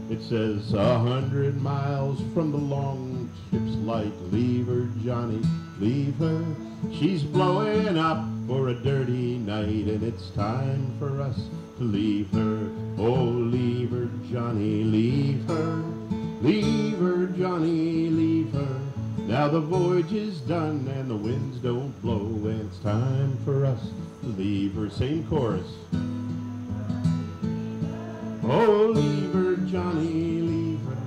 Speaker 2: It says, 100 miles from the long ship's light, leave her, Johnny, leave her. She's blowing up for a dirty night, and it's time for us to leave her. Oh, leave her, Johnny, leave her. Leave her, Johnny, leave her. Now the voyage is done and the winds don't blow, and it's time for us to leave her. Same chorus. Oh, leave her, Johnny, leave her.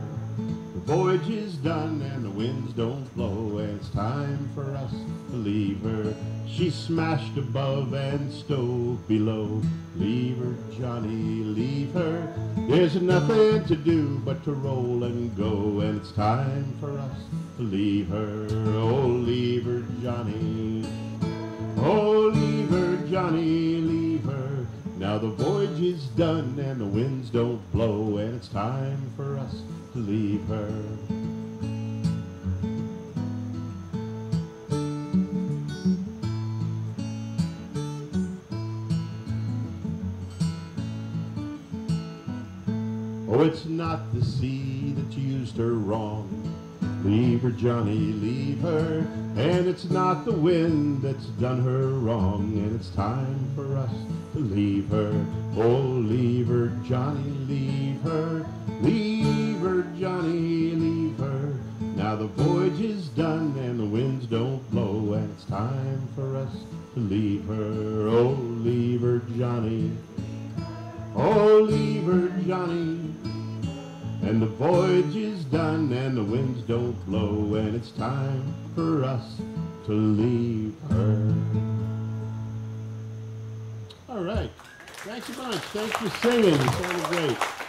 Speaker 2: The voyage is done and the winds don't blow, and it's time for us to leave her. She's smashed above and stove below. Leave her, Johnny, leave her. There's nothing to do but to roll and go, and it's time for us to leave her. Oh, leave her, Johnny. Oh, leave her, Johnny, leave her. Now the voyage is done and the winds don't blow, and it's time for us to leave her. Oh, it's not the sea that used her wrong. Leave her, Johnny, leave her. And it's not the wind that's done her wrong, and it's time for us to leave her. Oh, leave her, Johnny, leave her. Leave her, Johnny, leave her. Now the voyage is done and the winds don't blow, and it's time for us to leave her. Oh, leave her, Johnny. Oh, leave her, Johnny. And the voyage is done and the winds don't blow, and it's time for us to leave her. All right. Thanks a bunch. Thanks for singing. You sounded great.